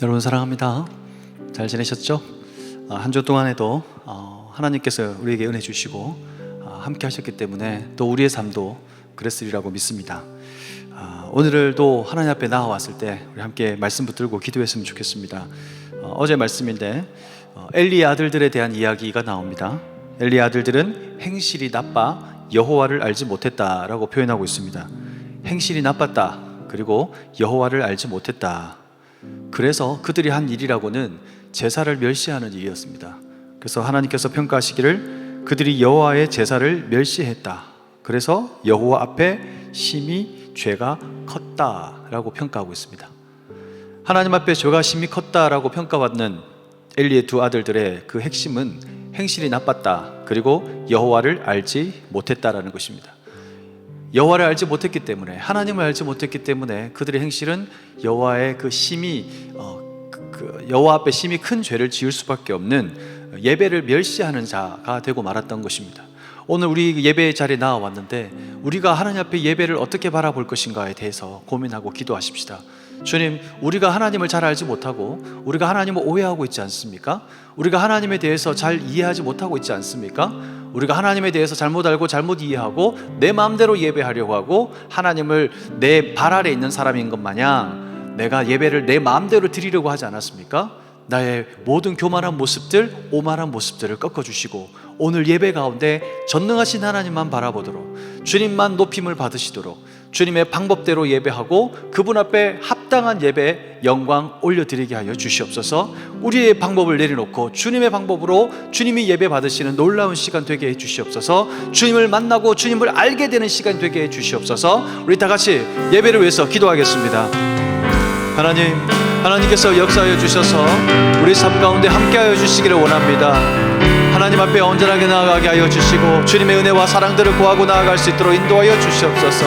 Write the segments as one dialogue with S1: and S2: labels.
S1: 여러분 사랑합니다. 잘 지내셨죠? 한 주 동안에도 하나님께서 우리에게 은혜 주시고 함께 하셨기 때문에 또 우리의 삶도 그랬으리라고 믿습니다. 오늘도 하나님 앞에 나와왔을 때 우리 함께 말씀 붙들고 기도했으면 좋겠습니다. 어제 말씀인데 엘리의 아들들에 대한 이야기가 나옵니다. 엘리의 아들들은 행실이 나빠 여호와를 알지 못했다라고 표현하고 있습니다. 행실이 나빴다, 그리고 여호와를 알지 못했다. 그래서 그들이 한 일이라고는 제사를 멸시하는 일이었습니다. 그래서 하나님께서 평가하시기를 그들이 여호와의 제사를 멸시했다, 그래서 여호와 앞에 심히 죄가 컸다라고 평가하고 있습니다. 하나님 앞에 죄가 심히 컸다라고 평가받는 엘리의 두 아들들의 그 핵심은 행실이 나빴다, 그리고 여호와를 알지 못했다라는 것입니다. 여호와를 알지 못했기 때문에, 하나님을 알지 못했기 때문에 그들의 행실은 여호와의 그 심히 여호와 앞에 심히 큰 죄를 지을 수밖에 없는 예배를 멸시하는 자가 되고 말았던 것입니다. 오늘 우리 예배의 자리에 나와왔는데 우리가 하나님 앞에 예배를 어떻게 바라볼 것인가에 대해서 고민하고 기도하십시다. 주님, 우리가 하나님을 잘 알지 못하고 우리가 하나님을 오해하고 있지 않습니까? 우리가 하나님에 대해서 잘 이해하지 못하고 있지 않습니까? 우리가 하나님에 대해서 잘못 알고 잘못 이해하고 내 마음대로 예배하려고 하고 하나님을 내 발 아래 있는 사람인 것 마냥 내가 예배를 내 마음대로 드리려고 하지 않았습니까? 나의 모든 교만한 모습들, 오만한 모습들을 꺾어주시고 오늘 예배 가운데 전능하신 하나님만 바라보도록, 주님만 높임을 받으시도록 주님의 방법대로 예배하고 그분 앞에 합당한 예배 영광 올려드리게 하여 주시옵소서. 우리의 방법을 내려놓고 주님의 방법으로 주님이 예배 받으시는 놀라운 시간 되게 해 주시옵소서. 주님을 만나고 주님을 알게 되는 시간 되게 해 주시옵소서. 우리 다 같이 예배를 위해서 기도하겠습니다. 하나님께서 역사하여 주셔서 우리 삶 가운데 함께하여 주시기를 원합니다. 하나님 앞에 온전하게 나아가게 하여 주시고 주님의 은혜와 사랑들을 구하고 나아갈 수 있도록 인도하여 주시옵소서.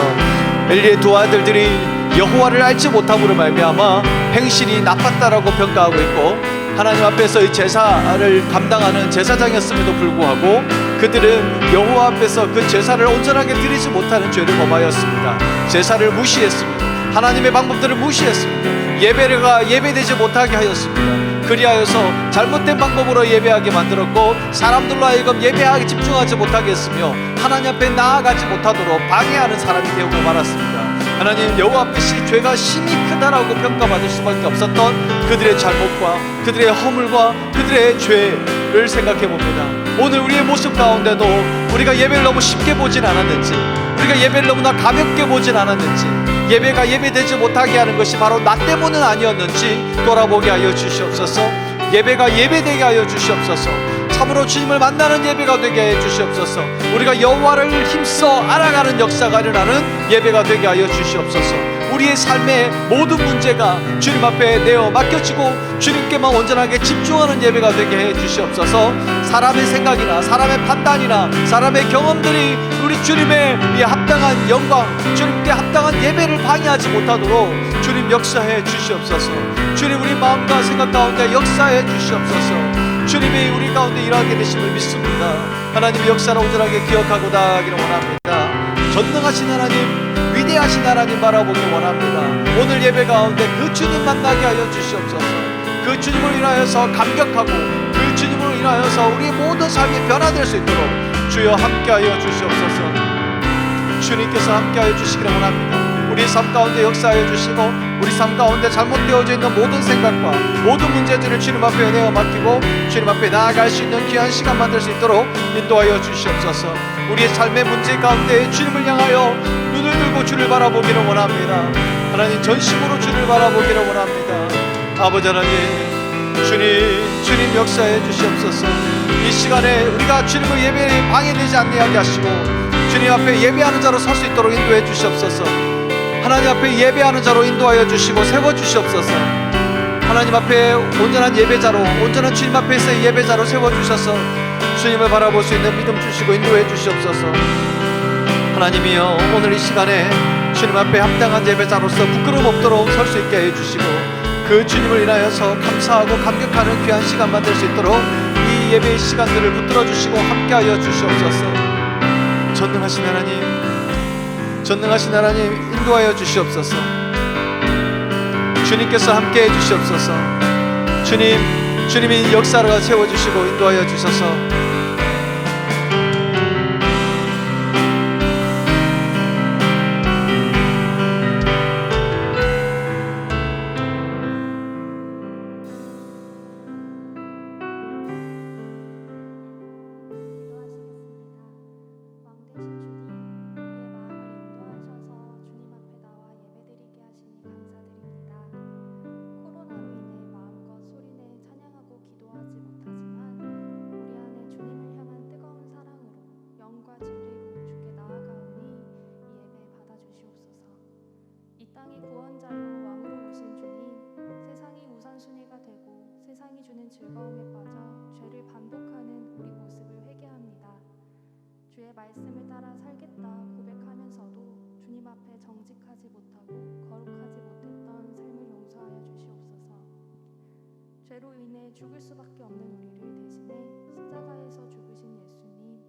S1: 엘리의 두 아들들이 여호와를 알지 못함으로 말미암아 행실이 나빴다라고 평가하고 있고 하나님 앞에서 이 제사를 감당하는 제사장이었음에도 불구하고 그들은 여호와 앞에서 그 제사를 온전하게 드리지 못하는 죄를 범하였습니다. 제사를 무시했습니다. 하나님의 방법들을 무시했습니다. 예배가 예배되지 못하게 하였습니다. 그리하여서 잘못된 방법으로 예배하게 만들었고 사람들로 하여금 예배하게 집중하지 못하게 했으며 하나님 앞에 나아가지 못하도록 방해하는 사람이 되고 말았습니다. 하나님, 여호와 앞에 죄가 심히 크다라고 평가받을 수밖에 없었던 그들의 잘못과 그들의 허물과 그들의 죄를 생각해 봅니다. 오늘 우리의 모습 가운데도 우리가 예배를 너무 쉽게 보진 않았는지, 우리가 예배를 너무나 가볍게 보진 않았는지, 예배가 예배되지 못하게 하는 것이 바로 나 때문은 아니었는지 돌아보게 하여 주시옵소서. 예배가 예배되게 하여 주시옵소서. 참으로 주님을 만나는 예배가 되게 해 주시옵소서. 우리가 여호와를 힘써 알아가는 역사가 일어나는 예배가 되게 하여 주시옵소서. 우리의 삶의 모든 문제가 주님 앞에 내어 맡겨지고 주님께만 온전하게 집중하는 예배가 되게 해 주시옵소서. 사람의 생각이나 사람의 판단이나 사람의 경험들이 우리 주님의 이 합당한 영광, 주님께 합당한 예배를 방해하지 못하도록 주님 역사해 주시옵소서. 주님, 우리 마음과 생각 가운데 역사해 주시옵소서. 주님이 우리 가운데 일하게 되심을 믿습니다. 하나님의 역사를 온전하게 기억하고 나아가기를 원합니다. 전능하신 하나님, 위대하신 하나님 바라보기 원합니다. 오늘 예배 가운데 그 주님 만나게 하여 주시옵소서. 그 주님을 인하여서 감격하고 그 주님으로 인하여서 우리의 모든 삶이 변화될 수 있도록 주여 함께하여 주시옵소서. 주님께서 함께하여 주시기를 원합니다. 우리 삶 가운데 역사하여 주시고 우리 삶 가운데 잘못되어져 있는 모든 생각과 모든 문제들을 주님 앞에 내어 맡기고 주님 앞에 나아갈 수 있는 귀한 시간 만들 수 있도록 인도하여 주시옵소서. 우리의 삶의 문제 가운데 주님을 향하여 눈을 들고 주를 바라보기를 원합니다. 하나님, 전심으로 주를 바라보기를 원합니다. 아버지 하나님, 주님 역사해 주시옵소서. 이 시간에 우리가 주님의 예배에 방해되지 않게 하시고 주님 앞에 예배하는 자로 설 수 있도록 인도해 주시옵소서. 하나님 앞에 예배하는 자로 인도하여 주시고 세워주시옵소서. 하나님 앞에 온전한 예배자로, 온전한 주님 앞에서의 예배자로 세워주셔서 주님을 바라볼 수 있는 믿음 주시고 인도해 주시옵소서. 하나님이여, 오늘 이 시간에 주님 앞에 합당한 예배자로서 부끄러움 없도록 설 수 있게 해주시고 그 주님을 인하여서 감사하고 감격하는 귀한 시간 만들 수 있도록 이 예배의 시간들을 붙들어 주시고 함께하여 주시옵소서. 전능하신 하나님 인도하여 주시옵소서. 주님께서 함께 해주시옵소서. 주님이 역사로 세워주시고 인도하여 주셔서
S2: 즐거움에 빠져 죄를 반복하는 우리 모습을 회개합니다. 주의 말씀을 따라 살겠다 고백하면서도 주님 앞에 정직하지 못하고 거룩하지 못했던 삶을 용서하여 주시옵소서. 죄로 인해 죽을 수밖에 없는 우리를 대신해 십자가에서 죽으신 예수님,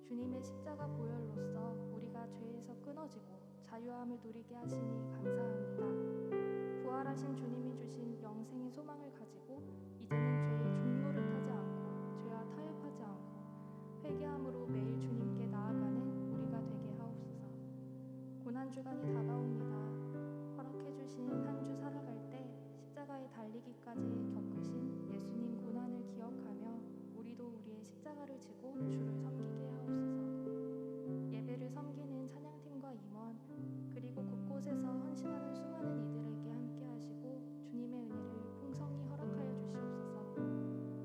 S2: 주님의 십자가 보혈로서 우리가 죄에서 끊어지고 자유함을 누리게 하시니 감사합니다. 부활하신 주님이 주신 영생의 소망을 가지고 이제는 죄의 종노릇 하지 않고 죄와 타협하지 않고 회개함으로 매일 주님께 나아가는 우리가 되게 하옵소서. 고난주간이 다가옵니다. 허락해 주신 한 주 살아갈 때 십자가에 달리기까지 겪으신 예수님 고난을 기억하며 우리도 우리의 십자가를 지고 주를 섬기게 하옵소서. 예배를 섬기는 찬양팀과 임원 그리고 곳곳에서 헌신하는 수많은 이들에게 함께 하시고 주님의 은혜를 풍성히 허락하여 주시옵소서.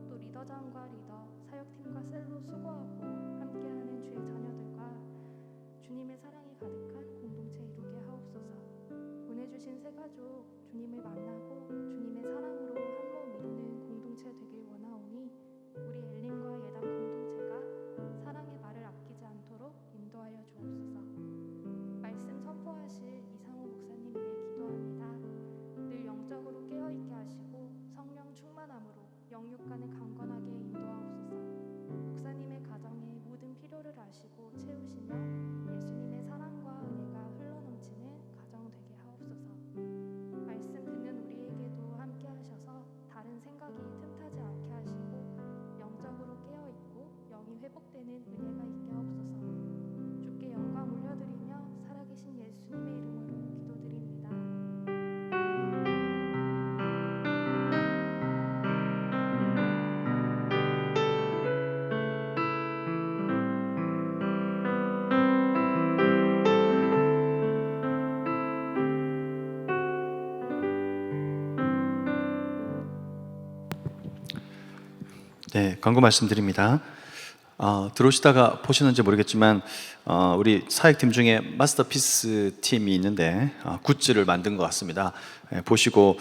S2: 또 리더장과 리더, 사역팀과 셀로 수고하고 함께하는 주의 자녀들과 주님의 사랑이 가득한 공동체 이루게 하옵소서. 보내주신 새 가족 주님을 만나고 주님의 사랑으로 한 몸 이루는 공동체 되길 원하오니 우리 엘림과 예당 공동체가 사랑의 말을 아끼지 않도록 인도하여 주옵소서. 말씀 선포하실 이상호 목사님 위해 기도합니다. 늘 영적으로 깨어있게 하시고 성령 충만함으로 영육간을 강건하게 인도하옵소서. 목사님의 가정의 모든 필요를 아시고 채우시며 예수님의 사랑과 은혜가 흘러넘치는 가정 되게 하옵소서. 말씀 듣는 우리에게도 함께 하셔서 다른 생각이 틈타지 않게 하시고 영적으로 깨어있고 영이 회복되는 은혜가 있게 하옵소서. 주께 영광 올려드리며 살아계신 예수님의 이름으로 기도드립니다.
S1: 네, 광고 말씀드립니다. 들어오시다가 보시는지 모르겠지만 우리 사역팀 중에 마스터피스 팀이 있는데 굿즈를 만든 것 같습니다. 보시고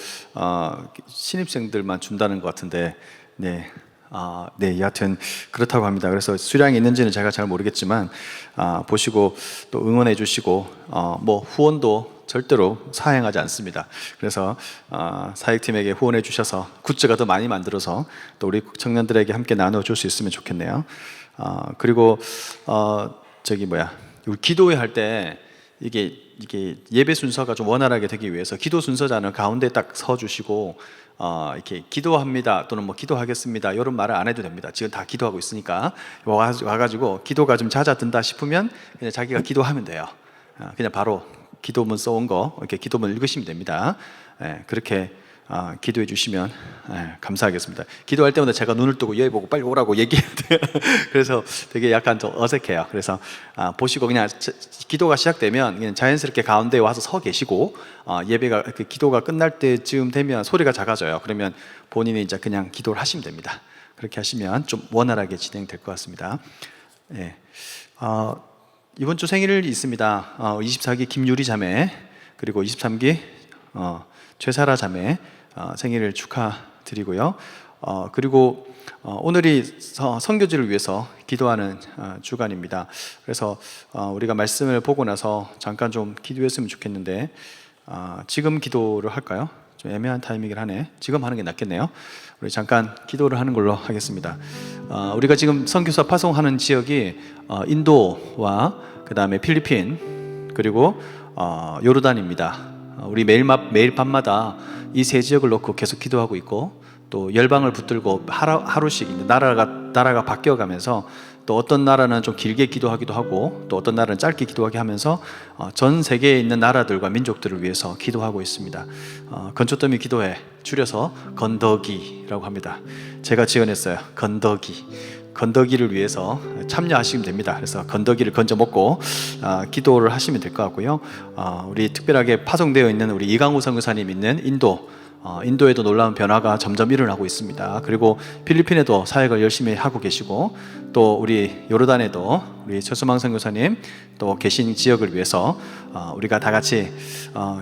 S1: 신입생들만 준다는 것 같은데 네, 여하튼 그렇다고 합니다. 그래서 수량이 있는지는 제가 잘 모르겠지만 보시고 또 응원해 주시고 뭐 후원도 절대로 사양하지 않습니다. 그래서 사역팀에게 후원해 주셔서 굿즈가 더 많이 만들어서 또 우리 청년들에게 함께 나눠줄 수 있으면 좋겠네요. 그리고 우리 기도회 할 때 이게 예배 순서가 좀 원활하게 되기 위해서 기도 순서자는 가운데 딱 서주시고 이렇게 기도합니다 또는 뭐 기도하겠습니다 이런 말을 안 해도 됩니다. 지금 다 기도하고 있으니까 와가지고 기도가 좀 잦아든다 싶으면 그냥 자기가 기도하면 돼요. 그냥 바로 기도문 써온 거 이렇게 기도문 읽으시면 됩니다. 그렇게 기도해 주시면 감사하겠습니다. 기도할 때마다 제가 눈을 뜨고 얘 보고 빨리 오라고 얘기해야 돼요. 그래서 되게 약간 좀 어색해요. 그래서 보시고 그냥 기도가 시작되면 그냥 자연스럽게 가운데 와서 서 계시고 예배가 기도가 끝날 때쯤 되면 소리가 작아져요. 그러면 본인이 이제 그냥 기도를 하시면 됩니다. 그렇게 하시면 좀 원활하게 진행될 것 같습니다. 이번 주 생일이 있습니다. 24기 김유리 자매 그리고 23기 최사라 자매 생일을 축하드리고요. 그리고 오늘이 선교지를 위해서 기도하는 주간입니다. 그래서 우리가 말씀을 보고 나서 잠깐 좀 기도했으면 좋겠는데 지금 기도를 할까요? 좀 애매한 타이밍이긴 하네. 지금 하는 게 낫겠네요. 우리 잠깐 기도를 하는 걸로 하겠습니다. 우리가 지금 선교사 파송하는 지역이 인도와 그 다음에 필리핀 그리고 요르단입니다. 우리 매일 밤마다 이 세 지역을 놓고 계속 기도하고 있고, 또 열방을 붙들고 하루씩 나라가 바뀌어가면서, 또 어떤 나라는 좀 길게 기도하기도 하고 또 어떤 나라는 짧게 기도하게 하면서 전 세계에 있는 나라들과 민족들을 위해서 기도하고 있습니다. 건초더미 기도회, 줄여서 건더기라고 합니다. 제가 지어냈어요. 건더기를 위해서 참여하시면 됩니다. 그래서 건더기를 건져 먹고 기도를 하시면 될 것 같고요. 우리 특별하게 파송되어 있는 우리 이강우 선교사님 있는 인도에도 놀라운 변화가 점점 일어나고 있습니다. 그리고 필리핀에도 사역을 열심히 하고 계시고, 또 우리 요르단에도 우리 최수망 선교사님 또 계신 지역을 위해서 우리가 다 같이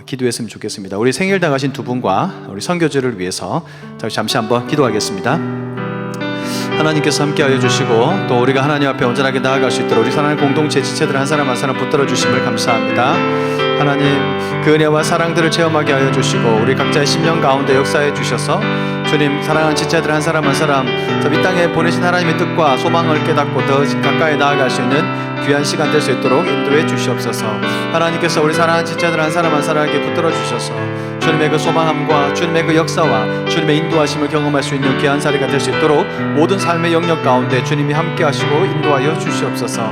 S1: 기도했으면 좋겠습니다. 우리 생일 당하신 두 분과 우리 선교주를 위해서 잠시 한번 기도하겠습니다. 하나님께서 함께하여 주시고, 또 우리가 하나님 앞에 온전하게 나아갈 수 있도록 우리 사랑하는 공동체 지체들 한 사람 한 사람 붙들어 주심을 감사합니다. 하나님, 그 은혜와 사랑들을 체험하게 하여 주시고, 우리 각자의 심령 가운데 역사해 주셔서 주님, 사랑하는 지체들 한 사람 한 사람 이 땅에 보내신 하나님의 뜻과 소망을 깨닫고 더 가까이 나아갈 수 있는 귀한 시간 될 수 있도록 인도해 주시옵소서. 하나님께서 우리 사랑하는 지체들 한 사람 한 사람에게 붙들어 주셔서 주님의 그 소망함과 주님의 그 역사와 주님의 인도하심을 경험할 수 있는 귀한 자리가 될 수 있도록 모든 삶의 영역 가운데 주님이 함께 하시고 인도하여 주시옵소서.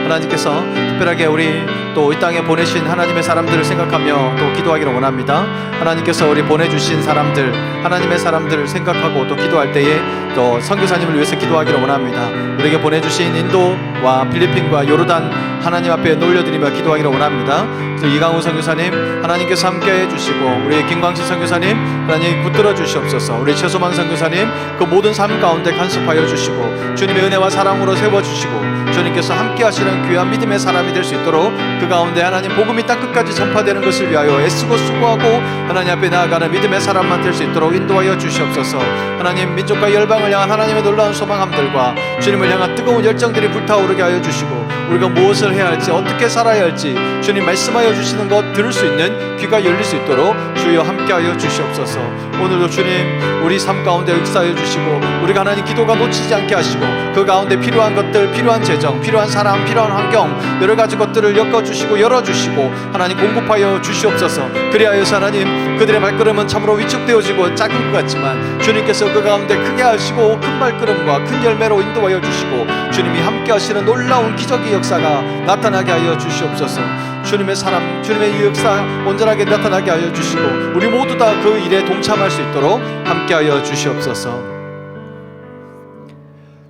S1: 하나님께서 특별하게 우리 또 이 땅에 보내신 하나님의 사람들을 생각하며 또 기도하기를 원합니다. 하나님께서 우리 보내주신 사람들, 하나님의 사람들을 생각하고 또 기도할 때에 또 선교사님을 위해서 기도하기를 원합니다. 우리에게 보내주신 인도와 필리핀과 요르단 하나님 앞에 올려드리며 기도하기를 원합니다. 이강우 선교사님 하나님께서 함께해 주시고, 우리 김광식 선교사님 하나님 붙들어 주시옵소서. 우리 최소망 선교사님 그 모든 삶 가운데 간섭하여 주시고 주님의 은혜와 사랑으로 세워주시고, 주님께서 함께 하시는 귀한 믿음의 사람이 될 수 있도록 그 가운데 하나님 복음이 땅끝까지 전파되는 것을 위하여 애쓰고 수고하고 하나님 앞에 나아가는 믿음의 사람만 될 수 있도록 인도하여 주시옵소서. 하나님, 민족과 열방을 향한 하나님의 놀라운 소망함들과 주님을 향한 뜨거운 열정들이 불타오르게 하여 주시고, 우리가 무엇을 해야 할지 어떻게 살아야 할지 주님 말씀하여 주시는 것 들을 수 있는 귀가 열릴 수 있도록 주여 함께하여 주시옵소서. 오늘도 주님 우리 삶 가운데 역사하여 주시고, 우리가 하나님 기도가 놓치지 않게 하시고, 그 가운데 필요한 것들, 필요한 재정, 필요한 사람, 필요한 환경 여러 가지 것들을 엮어주시고 열어주시고 하나님 공급하여 주시옵소서. 그리하여서 하나님 그들의 발걸음은 참으로 위축되어지고 작은 것 같지만 주님께서 그 가운데 크게 하시고 큰 발걸음과 큰 열매로 인도하여 주시고 주님이 함께 하시는 놀라운 기적의 역사가 나타나게 하여 주시옵소서. 주님의 사람, 주님의 이 역사 온전하게 나타나게 하여 주시고, 우리 모두 다 그 일에 동참할 수 있도록 함께하여 주시옵소서.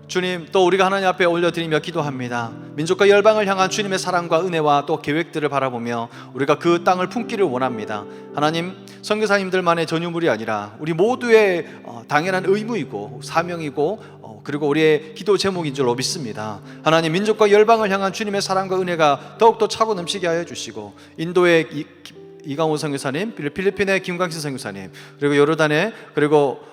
S1: 주님, 또 우리가 하나님 앞에 올려드리며 기도합니다. 민족과 열방을 향한 주님의 사랑과 은혜와 또 계획들을 바라보며 우리가 그 땅을 품기를 원합니다. 하나님, 선교사님들만의 전유물이 아니라 우리 모두의 당연한 의무이고 사명이고 그리고 우리의 기도 제목인 줄로 믿습니다. 하나님, 민족과 열방을 향한 주님의 사랑과 은혜가 더욱더 차고 넘치게 하여 주시고, 인도의 이강호 선교사님, 필리핀의 김광식 선교사님, 그리고 요르단의 그리고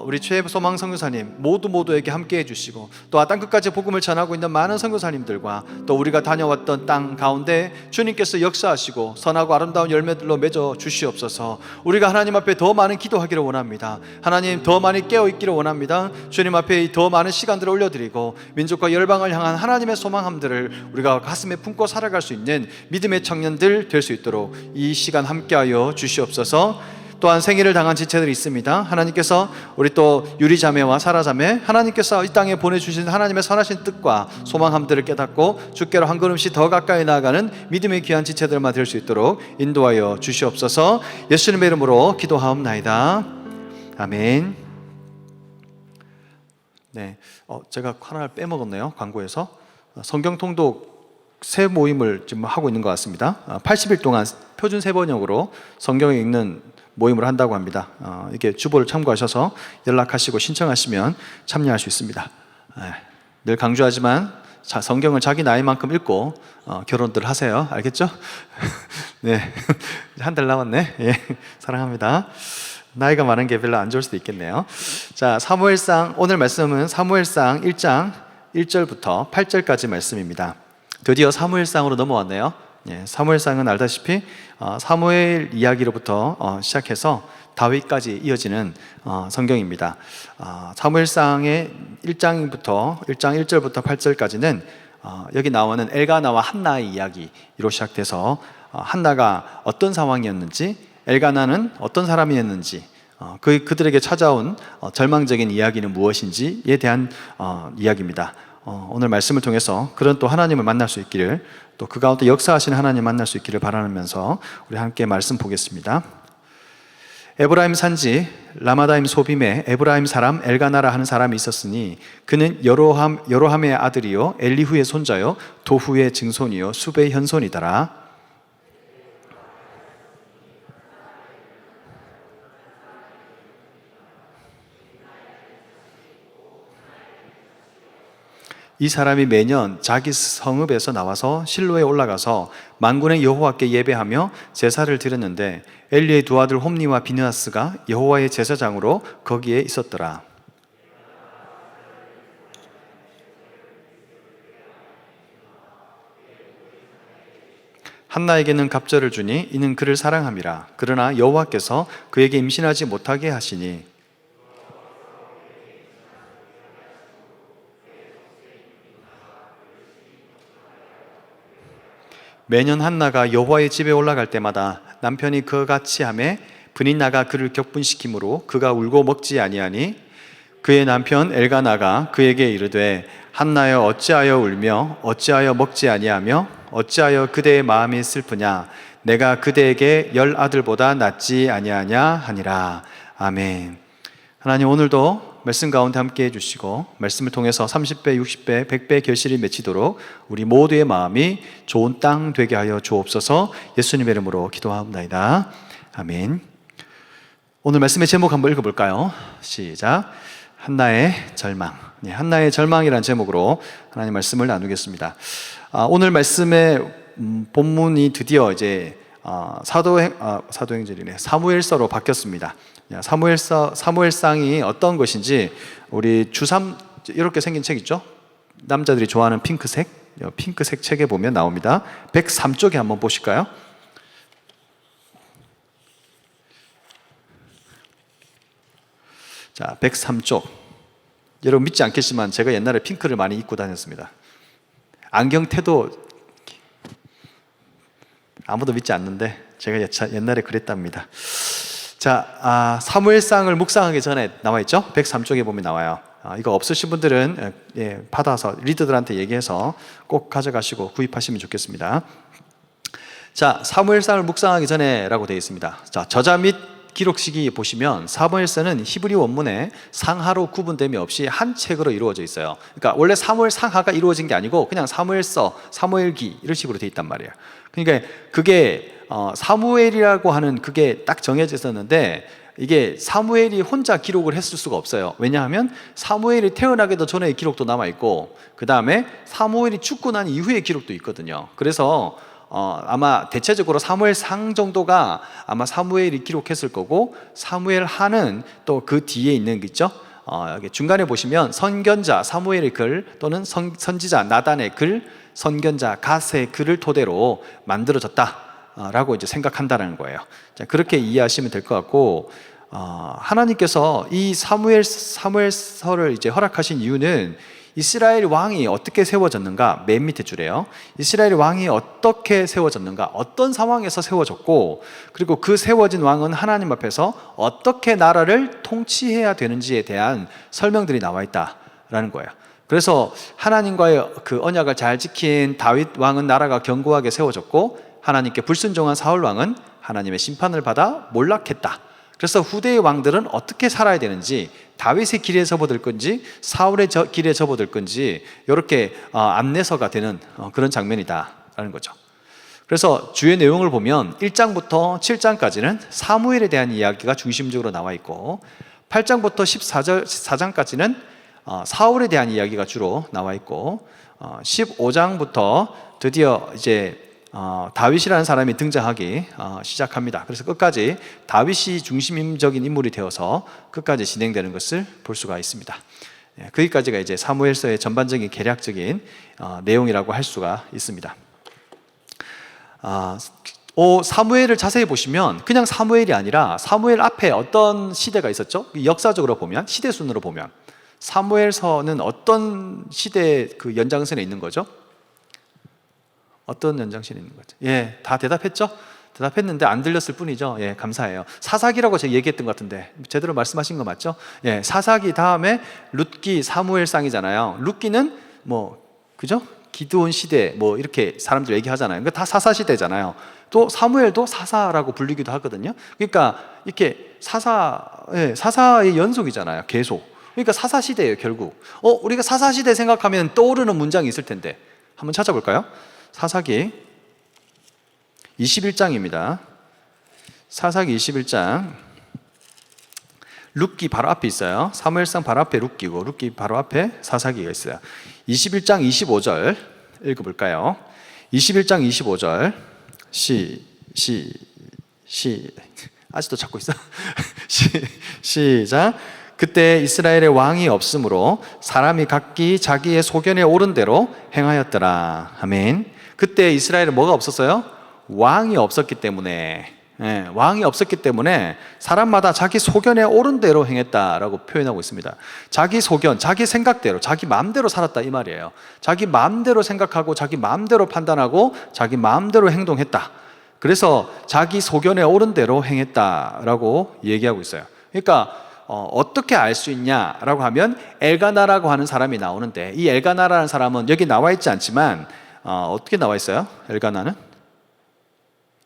S1: 우리 최소망 선교사님 모두에게 함께 해주시고, 또 땅끝까지 복음을 전하고 있는 많은 선교사님들과 또 우리가 다녀왔던 땅 가운데 주님께서 역사하시고 선하고 아름다운 열매들로 맺어 주시옵소서. 우리가 하나님 앞에 더 많은 기도하기를 원합니다. 하나님, 더 많이 깨어있기를 원합니다. 주님 앞에 더 많은 시간들을 올려드리고 민족과 열방을 향한 하나님의 소망함들을 우리가 가슴에 품고 살아갈 수 있는 믿음의 청년들 될 수 있도록 이 시간 함께하여 주시옵소서. 또한 생일을 당한 지체들이 있습니다. 하나님께서 우리 또 유리자매와 사라자매, 하나님께서 이 땅에 보내주신 하나님의 선하신 뜻과 소망함들을 깨닫고 주께로 한 걸음씩 더 가까이 나아가는 믿음의 귀한 지체들만 될 수 있도록 인도하여 주시옵소서. 예수님의 이름으로 기도하옵나이다. 아멘. 네, 제가 하나를 빼먹었네요. 광고에서 성경 통독 새 모임을 지금 하고 있는 것 같습니다. 80일 동안 표준 새 번역으로 성경을 읽는 모임을 한다고 합니다. 이렇게 주보를 참고하셔서 연락하시고 신청하시면 참여할 수 있습니다. 늘 강조하지만 성경을 자기 나이만큼 읽고 결혼들 하세요. 알겠죠? 네, 한 달 남았네. 예, 사랑합니다. 나이가 많은 게 별로 안 좋을 수도 있겠네요. 자, 사무엘상, 오늘 말씀은 사무엘상 1장 1절부터 8절까지 말씀입니다. 드디어 사무엘상으로 넘어왔네요. 예, 사무엘상은 알다시피 사무엘 이야기로부터 시작해서 다윗까지 이어지는 성경입니다. 사무엘상의 1장 1절부터 8절까지는 여기 나오는 엘가나와 한나의 이야기로 시작돼서 한나가 어떤 상황이었는지, 엘가나는 어떤 사람이었는지, 그들에게 찾아온 절망적인 이야기는 무엇인지에 대한 이야기입니다. 오늘 말씀을 통해서 그런 또 하나님을 만날 수 있기를, 또 그 가운데 역사하시는 하나님 만날 수 있기를 바라면서 우리 함께 말씀 보겠습니다. 에브라임 산지 라마다임 소빔에 에브라임 사람 엘가나라 하는 사람이 있었으니 그는 여로함의 아들이요 엘리후의 손자요 도후의 증손이요 수베의 현손이더라. 이 사람이 매년 자기 성읍에서 나와서 실로에 올라가서 만군의 여호와께 예배하며 제사를 드렸는데 엘리의 두 아들 홈니와 비느하스가 여호와의 제사장으로 거기에 있었더라. 한나에게는 갑절을 주니 이는 그를 사랑함이라. 그러나 여호와께서 그에게 임신하지 못하게 하시니 매년 한나가 여호와의 집에 올라갈 때마다 남편이 그같이 하매 브닛나가 그를 격분시키므로 그가 울고 먹지 아니하니 그의 남편 엘가나가 그에게 이르되 한나여 어찌하여 울며 어찌하여 먹지 아니하며 어찌하여 그대의 마음이 슬프냐 내가 그대에게 10 아들보다 낫지 아니하냐 하니라. 아멘. 하나님, 오늘도 말씀 가운데 함께 해주시고 말씀을 통해서 30배, 60배, 100배 결실이 맺히도록 우리 모두의 마음이 좋은 땅 되게 하여 주옵소서. 예수님의 이름으로 기도하옵나이다. 아멘. 오늘 말씀의 제목 한번 읽어볼까요? 시작. 한나의 절망. 한나의 절망이라는 제목으로 하나님 말씀을 나누겠습니다. 오늘 말씀의 본문이 드디어 이제 사도행전이네, 사무엘서로 바뀌었습니다. 사무엘상이 어떤 것인지 우리 주삼 이렇게 생긴 책 있죠? 남자들이 좋아하는 핑크색 책에 보면 나옵니다. 103쪽에 한번 보실까요? 자, 103쪽. 여러분 믿지 않겠지만 제가 옛날에 핑크를 많이 입고 다녔습니다. 안경테도 아무도 믿지 않는데 제가 옛날에 그랬답니다. 자, 사무엘상을 묵상하기 전에 나와있죠? 103쪽에 보면 나와요. 이거 없으신 분들은 받아서 리더들한테 얘기해서 꼭 가져가시고 구입하시면 좋겠습니다. 자, 사무엘상을 묵상하기 전에 라고 되어 있습니다. 자, 저자 및 기록식이 보시면 사무엘서는 히브리 원문에 상하로 구분됨이 없이 한 책으로 이루어져 있어요. 그러니까 원래 사무엘 상하가 이루어진 게 아니고 그냥 사무엘서, 사무엘기 이런 식으로 되어 있단 말이에요. 그러니까 그게 사무엘이라고 하는 그게 딱 정해져 있었는데 이게 사무엘이 혼자 기록을 했을 수가 없어요. 왜냐하면 사무엘이 태어나기도 전에 기록도 남아있고 그 다음에 사무엘이 죽고 난 이후의 기록도 있거든요. 그래서 아마 대체적으로 사무엘상 정도가 아마 사무엘이 기록했을 거고 사무엘 하는 또 그 뒤에 있는 게 있죠. 중간에 보시면 선견자 사무엘의 글 또는 선지자 나단의 글, 선견자 갓의 글을 토대로 만들어졌다라고 이제 생각한다는 거예요. 자, 그렇게 이해하시면 될 것 같고 하나님께서 이 사무엘서를 이제 허락하신 이유는 이스라엘 왕이 어떻게 세워졌는가, 맨 밑에 줄에요. 이스라엘 왕이 어떻게 세워졌는가, 어떤 상황에서 세워졌고, 그리고 그 세워진 왕은 하나님 앞에서 어떻게 나라를 통치해야 되는지에 대한 설명들이 나와 있다라는 거예요. 그래서 하나님과의 그 언약을 잘 지킨 다윗 왕은 나라가 견고하게 세워졌고, 하나님께 불순종한 사울 왕은 하나님의 심판을 받아 몰락했다. 그래서 후대의 왕들은 어떻게 살아야 되는지, 다윗의 길에 접어들 건지 사울의 길에 접어들 건지 이렇게 안내서가 되는 그런 장면이다라는 거죠. 그래서 주의 내용을 보면 1장부터 7장까지는 사무엘에 대한 이야기가 중심적으로 나와 있고 8장부터 14장까지는 사울에 대한 이야기가 주로 나와 있고 15장부터 드디어 이제 다윗이라는 사람이 등장하기 시작합니다. 그래서 끝까지 다윗이 중심적인 인물이 되어서 끝까지 진행되는 것을 볼 수가 있습니다. 거기까지가 이제 사무엘서의 전반적인 개략적인 내용이라고 할 수가 있습니다. 사무엘을 자세히 보시면 그냥 사무엘이 아니라 사무엘 앞에 어떤 시대가 있었죠? 역사적으로 보면, 시대순으로 보면 사무엘서는 어떤 시대 그 연장선에 있는 거죠? 어떤 연장선에 있는 거죠? 다 대답했죠? 대답했는데 안 들렸을 뿐이죠. 예, 감사해요. 사사기라고 제가 얘기했던 것 같은데 제대로 말씀하신 거 맞죠? 예, 사사기 다음에 룻기, 사무엘상이잖아요. 룻기는 뭐 그죠? 기드온 시대 뭐 이렇게 사람들 얘기하잖아요. 그러니까 다 사사 시대잖아요. 또 사무엘도 사사라고 불리기도 하거든요. 그러니까 이렇게 사사의 연속이잖아요. 계속. 그러니까 사사 시대예요, 결국. 우리가 사사 시대 생각하면 떠오르는 문장이 있을 텐데 한번 찾아볼까요? 사사기 21장입니다. 사사기 21장. 룻기 바로 앞에 있어요. 사무엘상 바로 앞에 룻기고 룻기 바로 앞에 사사기가 있어요. 21장 25절 읽어볼까요? 21장 25절 아직도 찾고 있어. 시작. 그때 이스라엘의 왕이 없으므로 사람이 각기 자기의 소견에 오른 대로 행하였더라. 아멘. 그때 이스라엘에 뭐가 없었어요? 왕이 없었기 때문에, 왕이 없었기 때문에 사람마다 자기 소견에 오른 대로 행했다라고 표현하고 있습니다. 자기 소견, 자기 생각대로, 자기 마음대로 살았다 이 말이에요. 자기 마음대로 생각하고 자기 마음대로 판단하고 자기 마음대로 행동했다. 그래서 자기 소견에 오른 대로 행했다라고 얘기하고 있어요. 그러니까 어떻게 알 수 있냐라고 하면 엘가나라고 하는 사람이 나오는데, 이 엘가나라는 사람은 여기 나와 있지 않지만 어떻게 나와 있어요? 엘가나는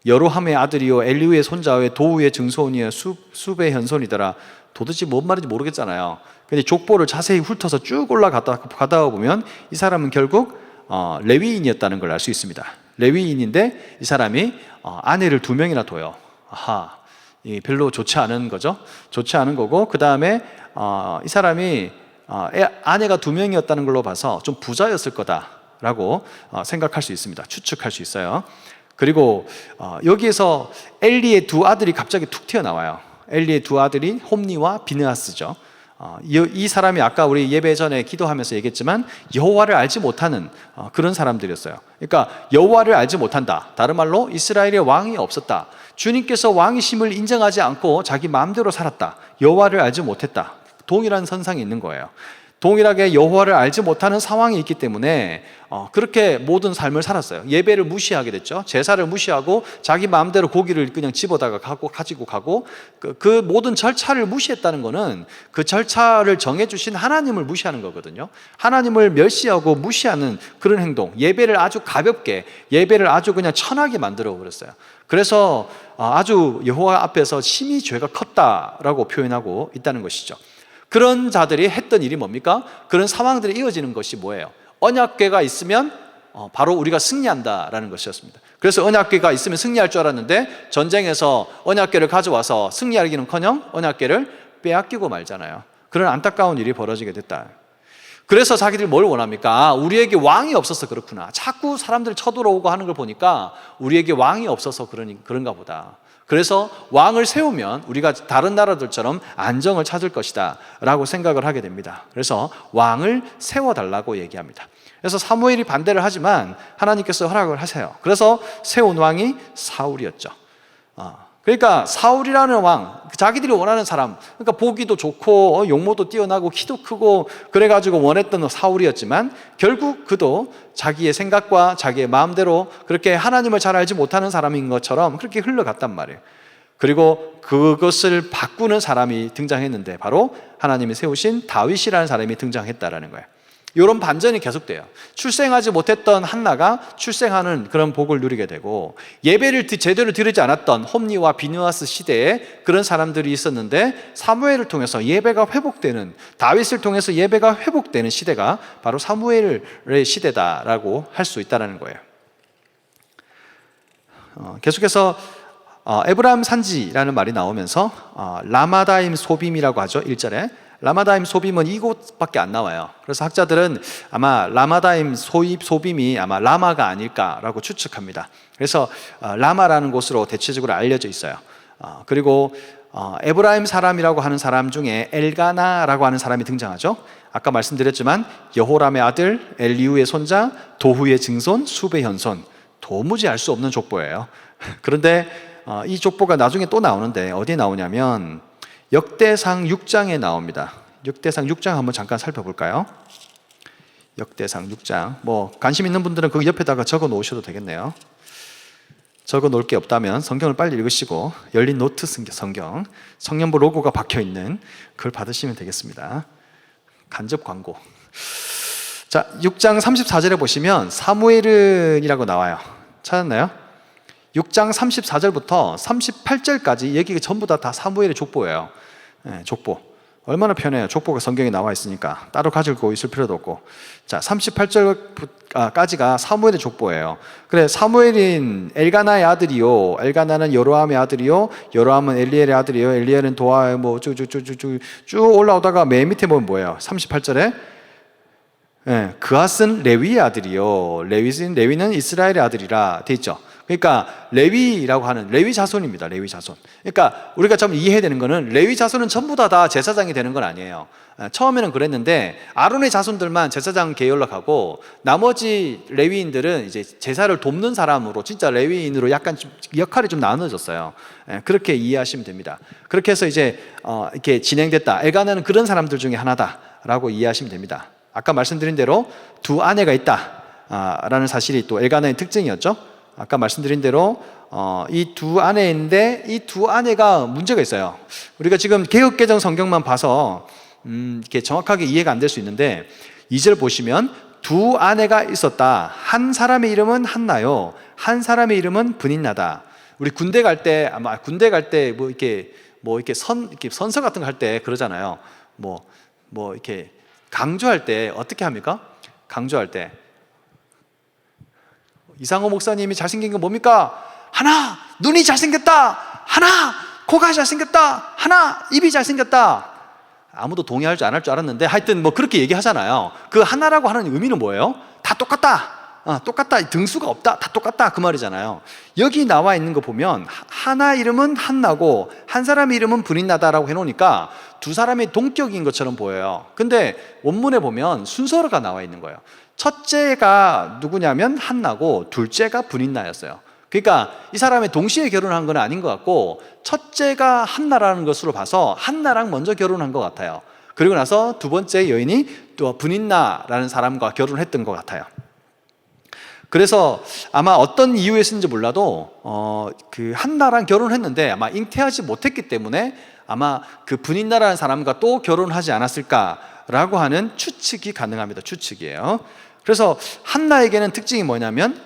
S1: 여로함의 아들이요 엘리우의 손자요 도우의 증손이요 숲의 현손이더라. 도대체 뭔 말인지 모르겠잖아요. 근데 족보를 자세히 훑어서 쭉 올라가다 보면 이 사람은 결국 레위인이었다는 걸 알 수 있습니다. 레위인인데 이 사람이 아내를 2명이나 둬요. 별로 좋지 않은 거죠. 좋지 않은 거고, 그 다음에 이 사람이 아내가 2명이었다는 걸로 봐서 좀 부자였을 거다라고 생각할 수 있습니다. 추측할 수 있어요. 그리고 여기에서 엘리의 2 아들이 갑자기 툭 튀어나와요. 엘리의 2 아들이 홈니와 비느하스죠. 이 사람이 아까 우리 예배 전에 기도하면서 얘기했지만 여호와를 알지 못하는 그런 사람들이었어요. 그러니까 여호와를 알지 못한다, 다른 말로 이스라엘의 왕이 없었다, 주님께서 왕이심을 인정하지 않고 자기 마음대로 살았다, 여호와를 알지 못했다, 동일한 선상에 있는 거예요. 동일하게 여호와를 알지 못하는 상황이 있기 때문에 그렇게 모든 삶을 살았어요. 예배를 무시하게 됐죠. 제사를 무시하고 자기 마음대로 고기를 그냥 집어다가 가지고 가고, 그 모든 절차를 무시했다는 것은 그 절차를 정해주신 하나님을 무시하는 거거든요. 하나님을 멸시하고 무시하는 그런 행동, 예배를 아주 가볍게, 예배를 아주 그냥 천하게 만들어 버렸어요. 그래서 아주 여호와 앞에서 심히 죄가 컸다라고 표현하고 있다는 것이죠. 그런 자들이 했던 일이 뭡니까? 그런 상황들이 이어지는 것이 뭐예요? 언약궤가 있으면 바로 우리가 승리한다라는 것이었습니다. 그래서 언약궤가 있으면 승리할 줄 알았는데 전쟁에서 언약궤를 가져와서 승리하기는커녕 언약궤를 빼앗기고 말잖아요. 그런 안타까운 일이 벌어지게 됐다. 그래서 자기들이 뭘 원합니까? 우리에게 왕이 없어서 그렇구나. 자꾸 사람들이 쳐들어오고 하는 걸 보니까 우리에게 왕이 없어서 그런가 보다. 그래서 왕을 세우면 우리가 다른 나라들처럼 안정을 찾을 것이다 라고 생각을 하게 됩니다. 그래서 왕을 세워달라고 얘기합니다. 그래서 사무엘이 반대를 하지만 하나님께서 허락을 하세요. 그래서 세운 왕이 사울이었죠. 그러니까 사울이라는 왕, 자기들이 원하는 사람, 그러니까 보기도 좋고 용모도 뛰어나고 키도 크고 그래가지고 원했던 사울이었지만 결국 그도 자기의 생각과 자기의 마음대로 그렇게 하나님을 잘 알지 못하는 사람인 것처럼 그렇게 흘러갔단 말이에요. 그리고 그것을 바꾸는 사람이 등장했는데 바로 하나님이 세우신 다윗이라는 사람이 등장했다라는 거예요. 이런 반전이 계속돼요. 출생하지 못했던 한나가 출생하는 그런 복을 누리게 되고, 예배를 제대로 드리지 않았던 홈니와 비느하스 시대에 그런 사람들이 있었는데 사무엘을 통해서 예배가 회복되는, 다윗을 통해서 예배가 회복되는 시대가 바로 사무엘의 시대다라고 할 수 있다는 거예요. 계속해서 에브라임 산지라는 말이 나오면서 라마다임 소빔이라고 하죠. 1절에 라마다임 소빔은 이곳밖에 안 나와요. 그래서 학자들은 아마 라마다임 소빔이 아마 라마가 아닐까라고 추측합니다. 그래서 라마라는 곳으로 대체적으로 알려져 있어요. 그리고 에브라임 사람이라고 하는 사람 중에 엘가나라고 하는 사람이 등장하죠. 아까 말씀드렸지만 여호람의 아들, 엘리우의 손자, 도후의 증손, 숲의 현손, 도무지 알 수 없는 족보예요. 그런데 이 족보가 나중에 또 나오는데 어디에 나오냐면 역대상 6장에 나옵니다. 역대상 6장 한번 잠깐 살펴볼까요? 역대상 6장. 관심 있는 분들은 그 옆에다가 적어 놓으셔도 되겠네요. 적어 놓을 게 없다면 성경을 빨리 읽으시고 열린 노트 성경, 청년부 로고가 박혀있는 그걸 받으시면 되겠습니다. 간접 광고. 자, 6장 34절에 보시면 사무엘은이라고 나와요. 찾았나요? 6장 34절부터 38절까지 여기가 전부 다 사무엘의 족보예요. 족보. 얼마나 편해요. 족보가 성경에 나와 있으니까 따로 가지고 있을 필요도 없고. 자, 38절까지가 사무엘의 족보예요. 그래, 사무엘인 엘가나의 아들이요, 엘가나는 여로함의 아들이요, 여로함은 엘리엘의 아들이요, 엘리엘은 도아의 뭐 쭉 올라오다가 맨 밑에 보면 뭐예요? 38절에 그앗은 레위의 아들이요, 레위는 이스라엘의 아들이라 돼 있죠. 그러니까 레위라고 하는 레위 자손입니다. 레위 자손. 그러니까 우리가 좀 이해해야 되는 거는 레위 자손은 전부 다 제사장이 되는 건 아니에요. 처음에는 그랬는데 아론의 자손들만 제사장 계열로 가고 나머지 레위인들은 이제 제사를 돕는 사람으로 진짜 레위인으로 약간 좀 역할이 좀 나눠졌어요. 그렇게 이해하시면 됩니다. 그렇게 해서 이제 이렇게 진행됐다. 엘가나는 그런 사람들 중에 하나다라고 이해하시면 됩니다. 아까 말씀드린 대로 두 아내가 있다라는 사실이 또 엘가나의 특징이었죠. 아까 말씀드린 대로 이 두 아내인데 이 두 아내가 문제가 있어요. 우리가 지금 개역개정 성경만 봐서 이렇게 정확하게 이해가 안 될 수 있는데 2절 보시면 두 아내가 있었다. 한 사람의 이름은 한나요, 한 사람의 이름은 브닌나다. 우리 군대 갈 때 아마 군대 갈 때 뭐 이렇게 선서 같은 거 할 때 그러잖아요. 뭐 이렇게 강조할 때 어떻게 합니까? 강조할 때 이상호 목사님이 잘생긴 건 뭡니까? 하나, 눈이 잘생겼다. 하나, 코가 잘생겼다. 하나, 입이 잘생겼다. 아무도 동의할 줄 안 할 줄 알았는데 하여튼 뭐 그렇게 얘기하잖아요. 그 하나라고 하는 의미는 뭐예요? 다 똑같다. 똑같다. 등수가 없다. 다 똑같다. 그 말이잖아요. 여기 나와 있는 거 보면 하나 이름은 한나고 한 사람의 이름은 브린나다라고 해놓으니까 두 사람이 동격인 것처럼 보여요. 근데 원문에 보면 순서가 나와 있는 거예요. 첫째가 누구냐면 한나고 둘째가 브린나였어요. 그러니까 이 사람이 동시에 결혼한 건 아닌 것 같고 첫째가 한나라는 것으로 봐서 한나랑 먼저 결혼한 것 같아요. 그리고 나서 두 번째 여인이 또 브린나라는 사람과 결혼했던 것 같아요. 그래서 아마 어떤 이유에서인지 몰라도 그 한나랑 결혼했는데 아마 잉태하지 못했기 때문에 아마 그 브린나라는 사람과 또 결혼하지 않았을까라고 하는 추측이 가능합니다. 추측이에요. 그래서 한나에게는 특징이 뭐냐면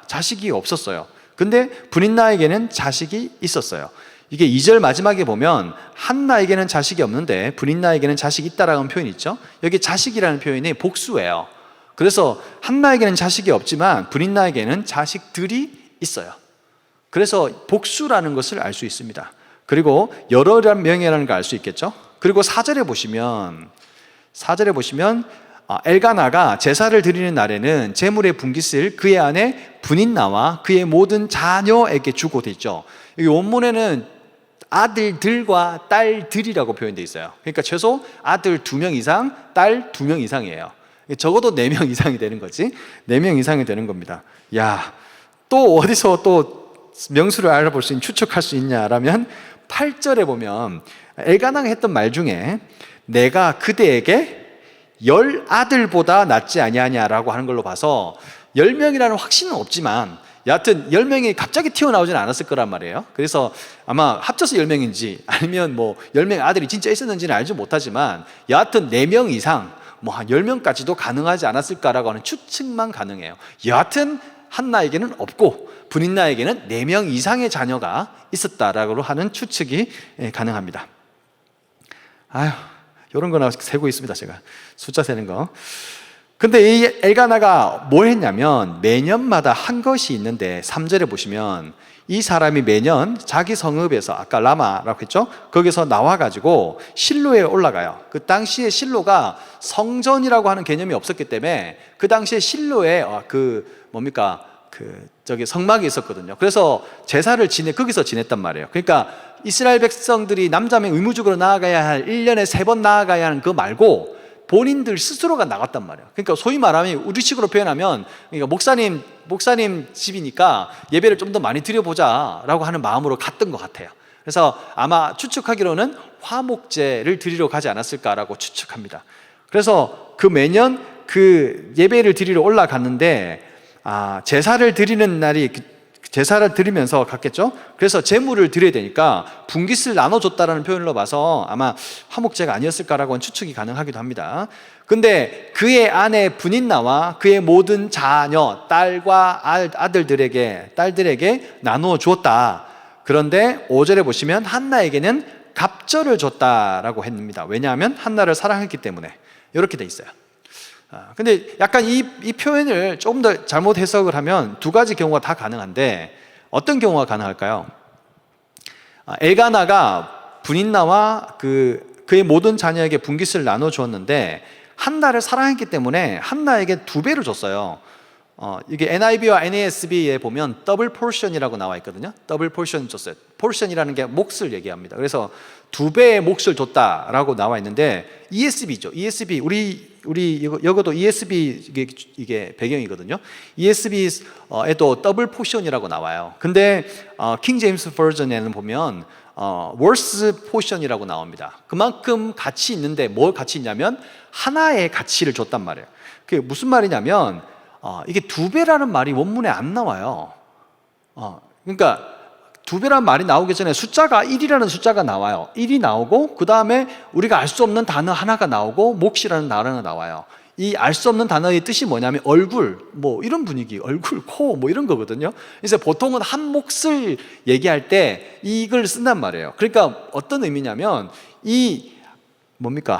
S1: 자식이 없었어요. 근데 브린나에게는 자식이 있었어요. 이게 2절 마지막에 보면 한나에게는 자식이 없는데 브린나에게는 자식이 있다라는 표현이 있죠. 여기 자식이라는 표현이 복수예요. 그래서 한나에게는 자식이 없지만 브린나에게는 자식들이 있어요. 그래서 복수라는 것을 알 수 있습니다. 그리고 여러 명이라는 걸 알 수 있겠죠. 그리고 4절에 보시면 엘가나가 제사를 드리는 날에는 제물의 분깃을 그의 아내 브닌나와 그의 모든 자녀에게 주고 돼 있죠. 여기 원문에는 아들들과 딸들이라고 표현되어 있어요. 그러니까 최소 아들 2명 이상, 딸 2명 이상이에요. 적어도 4명 이상이 되는 거지. 4명 이상이 되는 겁니다. 야, 또 어디서 또 명수를 알아볼 수 있는, 추측할 수 있냐라면 8절에 보면 엘가나가 했던 말 중에 내가 그대에게 10아들보다 낫지 아니하냐라고 하는 걸로 봐서 10명이라는 확신은 없지만 여하튼 10명이 갑자기 튀어나오지는 않았을 거란 말이에요. 그래서 아마 합쳐서 10명인지 아니면 뭐 10명의 아들이 진짜 있었는지는 알지 못하지만 여하튼 4명 이상 뭐 한 10명까지도 가능하지 않았을까라고 하는 추측만 가능해요. 여하튼 한나에게는 없고 브린나에게는 4명 이상의 자녀가 있었다라고 하는 추측이 가능합니다. 이런 거나 세고 있습니다. 제가 숫자 세는 거. 근데 이 엘가나가 뭘 했냐면 매년마다 한 것이 있는데 3절에 보시면 이 사람이 매년 자기 성읍에서 아까 라마라고 했죠? 거기서 나와가지고 실로에 올라가요. 그 당시에 실로가 성전이라고 하는 개념이 없었기 때문에 그 당시에 실로에 성막이 있었거든요. 그래서 제사를 거기서 지냈단 말이에요. 그러니까 이스라엘 백성들이 남자면 의무적으로 나아가야 할 1년에 3번 나아가야 하는 그 말고 본인들 스스로가 나갔단 말이에요. 그러니까 소위 말하면 우리식으로 표현하면 그러니까 목사님 집이니까 예배를 좀 더 많이 드려보자라고 하는 마음으로 갔던 것 같아요. 그래서 아마 추측하기로는 화목제를 드리러 가지 않았을까라고 추측합니다. 그래서 그 매년 그 예배를 드리러 올라갔는데 제사를 드리는 날이 제사를 드리면서 갔겠죠. 그래서 제물을 드려야 되니까 분깃을 나눠줬다라는 표현으로 봐서 아마 화목제가 아니었을까라고는 추측이 가능하기도 합니다. 근데 그의 아내 브닌나와 그의 모든 자녀, 딸과 딸들에게 나누어 주었다. 그런데 5절에 보시면 한나에게는 갑절을 줬다라고 했습니다. 왜냐하면 한나를 사랑했기 때문에. 이렇게 돼 있어요. 근데 약간 이 표현을 조금 더 잘못 해석을 하면 두 가지 경우가 다 가능한데, 어떤 경우가 가능할까요? 엘가나가 브닌나와 그의 모든 자녀에게 분깃을 나눠 주었는데 한나를 사랑했기 때문에 한나에게 2배를 줬어요. 이게 NIV와 NASB에 보면 더블 포션이라고 나와 있거든요. 더블 포션 줬어요. 포션이라는 게 몫을 얘기합니다. 그래서 2배의 몫을 줬다라고 나와 있는데, ESB죠. ESB 우리 여기도 ESB 이게 배경이거든요. ESB에도 더블 포션이라고 나와요. 근데 킹 제임스 버전에는 보면 worse 포션이라고 나옵니다. 그만큼 가치 있는데 뭘 가치 있냐면 하나의 가치를 줬단 말이에요. 그게 무슨 말이냐면 이게 2배라는 말이 원문에 안 나와요. 그러니까 2배라는 말이 나오기 전에 숫자가 1이라는 숫자가 나와요. 1이 나오고 그 다음에 우리가 알 수 없는 단어 하나가 나오고 몫이라는 단어가 나와요. 이 알 수 없는 단어의 뜻이 뭐냐면 얼굴, 뭐 이런 분위기, 얼굴, 코 뭐 이런 거거든요. 그래서 보통은 한 몫을 얘기할 때 이걸 쓴단 말이에요. 그러니까 어떤 의미냐면 이 뭡니까?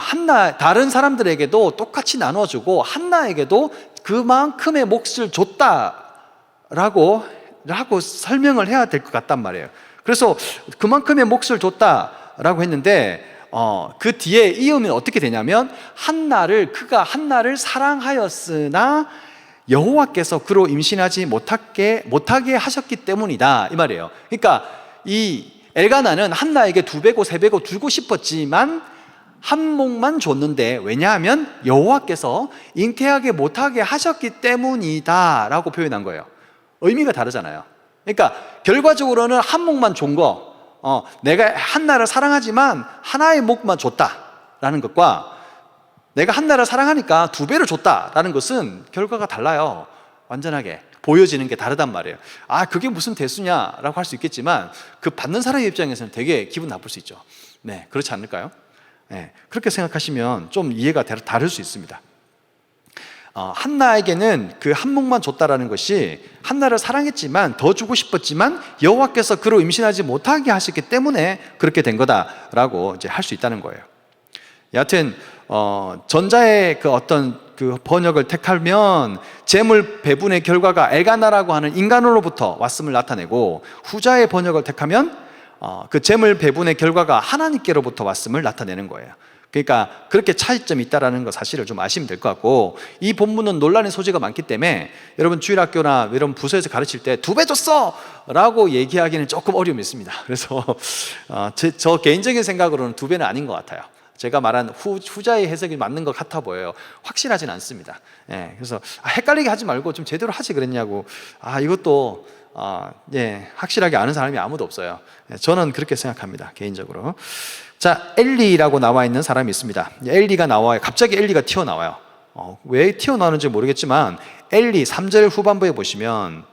S1: 다른 사람들에게도 똑같이 나눠주고 한나에게도 그만큼의 몫을 줬다라고 설명을 해야 될 것 같단 말이에요. 그래서 그만큼의 몫을 줬다라고 했는데 그 뒤에 이으면 어떻게 되냐면 그가 한나를 사랑하였으나 여호와께서 그로 임신하지 못하게 하셨기 때문이다, 이 말이에요. 그러니까 이 엘가나는 한나에게 2배고 3배고 주고 싶었지만 한 몫만 줬는데, 왜냐하면 여호와께서 잉태하게 못하게 하셨기 때문이다 라고 표현한 거예요. 의미가 다르잖아요. 그러니까 결과적으로는 한 몫만 준 거, 내가 한나를 사랑하지만 하나의 몫만 줬다라는 것과 내가 한나를 사랑하니까 2배를 줬다라는 것은 결과가 달라요. 완전하게 보여지는 게 다르단 말이에요. 그게 무슨 대수냐라고 할 수 있겠지만 그 받는 사람의 입장에서는 되게 기분 나쁠 수 있죠. 네, 그렇지 않을까요? 네, 그렇게 생각하시면 좀 이해가 다를 수 있습니다. 한나에게는 그 한 몫만 줬다라는 것이 한나를 사랑했지만 더 주고 싶었지만 여호와께서 그로 임신하지 못하게 하셨기 때문에 그렇게 된 거다라고 이제 할 수 있다는 거예요. 여하튼 전자의 그 어떤 그 번역을 택하면 재물 배분의 결과가 엘가나라고 하는 인간으로부터 왔음을 나타내고, 후자의 번역을 택하면 그 재물 배분의 결과가 하나님께로부터 왔음을 나타내는 거예요. 그러니까 그렇게 차이점이 있다는 거 사실을 좀 아시면 될 것 같고, 이 본문은 논란의 소지가 많기 때문에 여러분 주일학교나 이런 부서에서 가르칠 때 2배 줬어! 라고 얘기하기는 조금 어려움이 있습니다. 그래서 저 개인적인 생각으로는 2배는 아닌 것 같아요. 제가 말한 후자의 해석이 맞는 것 같아 보여요. 확실하진 않습니다. 그래서 헷갈리게 하지 말고 좀 제대로 하지 그랬냐고, 이것도 확실하게 아는 사람이 아무도 없어요. 저는 그렇게 생각합니다, 개인적으로. 자, 엘리라고 나와 있는 사람이 있습니다. 엘리가 나와요. 갑자기 엘리가 튀어나와요. 왜 튀어나오는지 모르겠지만 엘리 3절 후반부에 보시면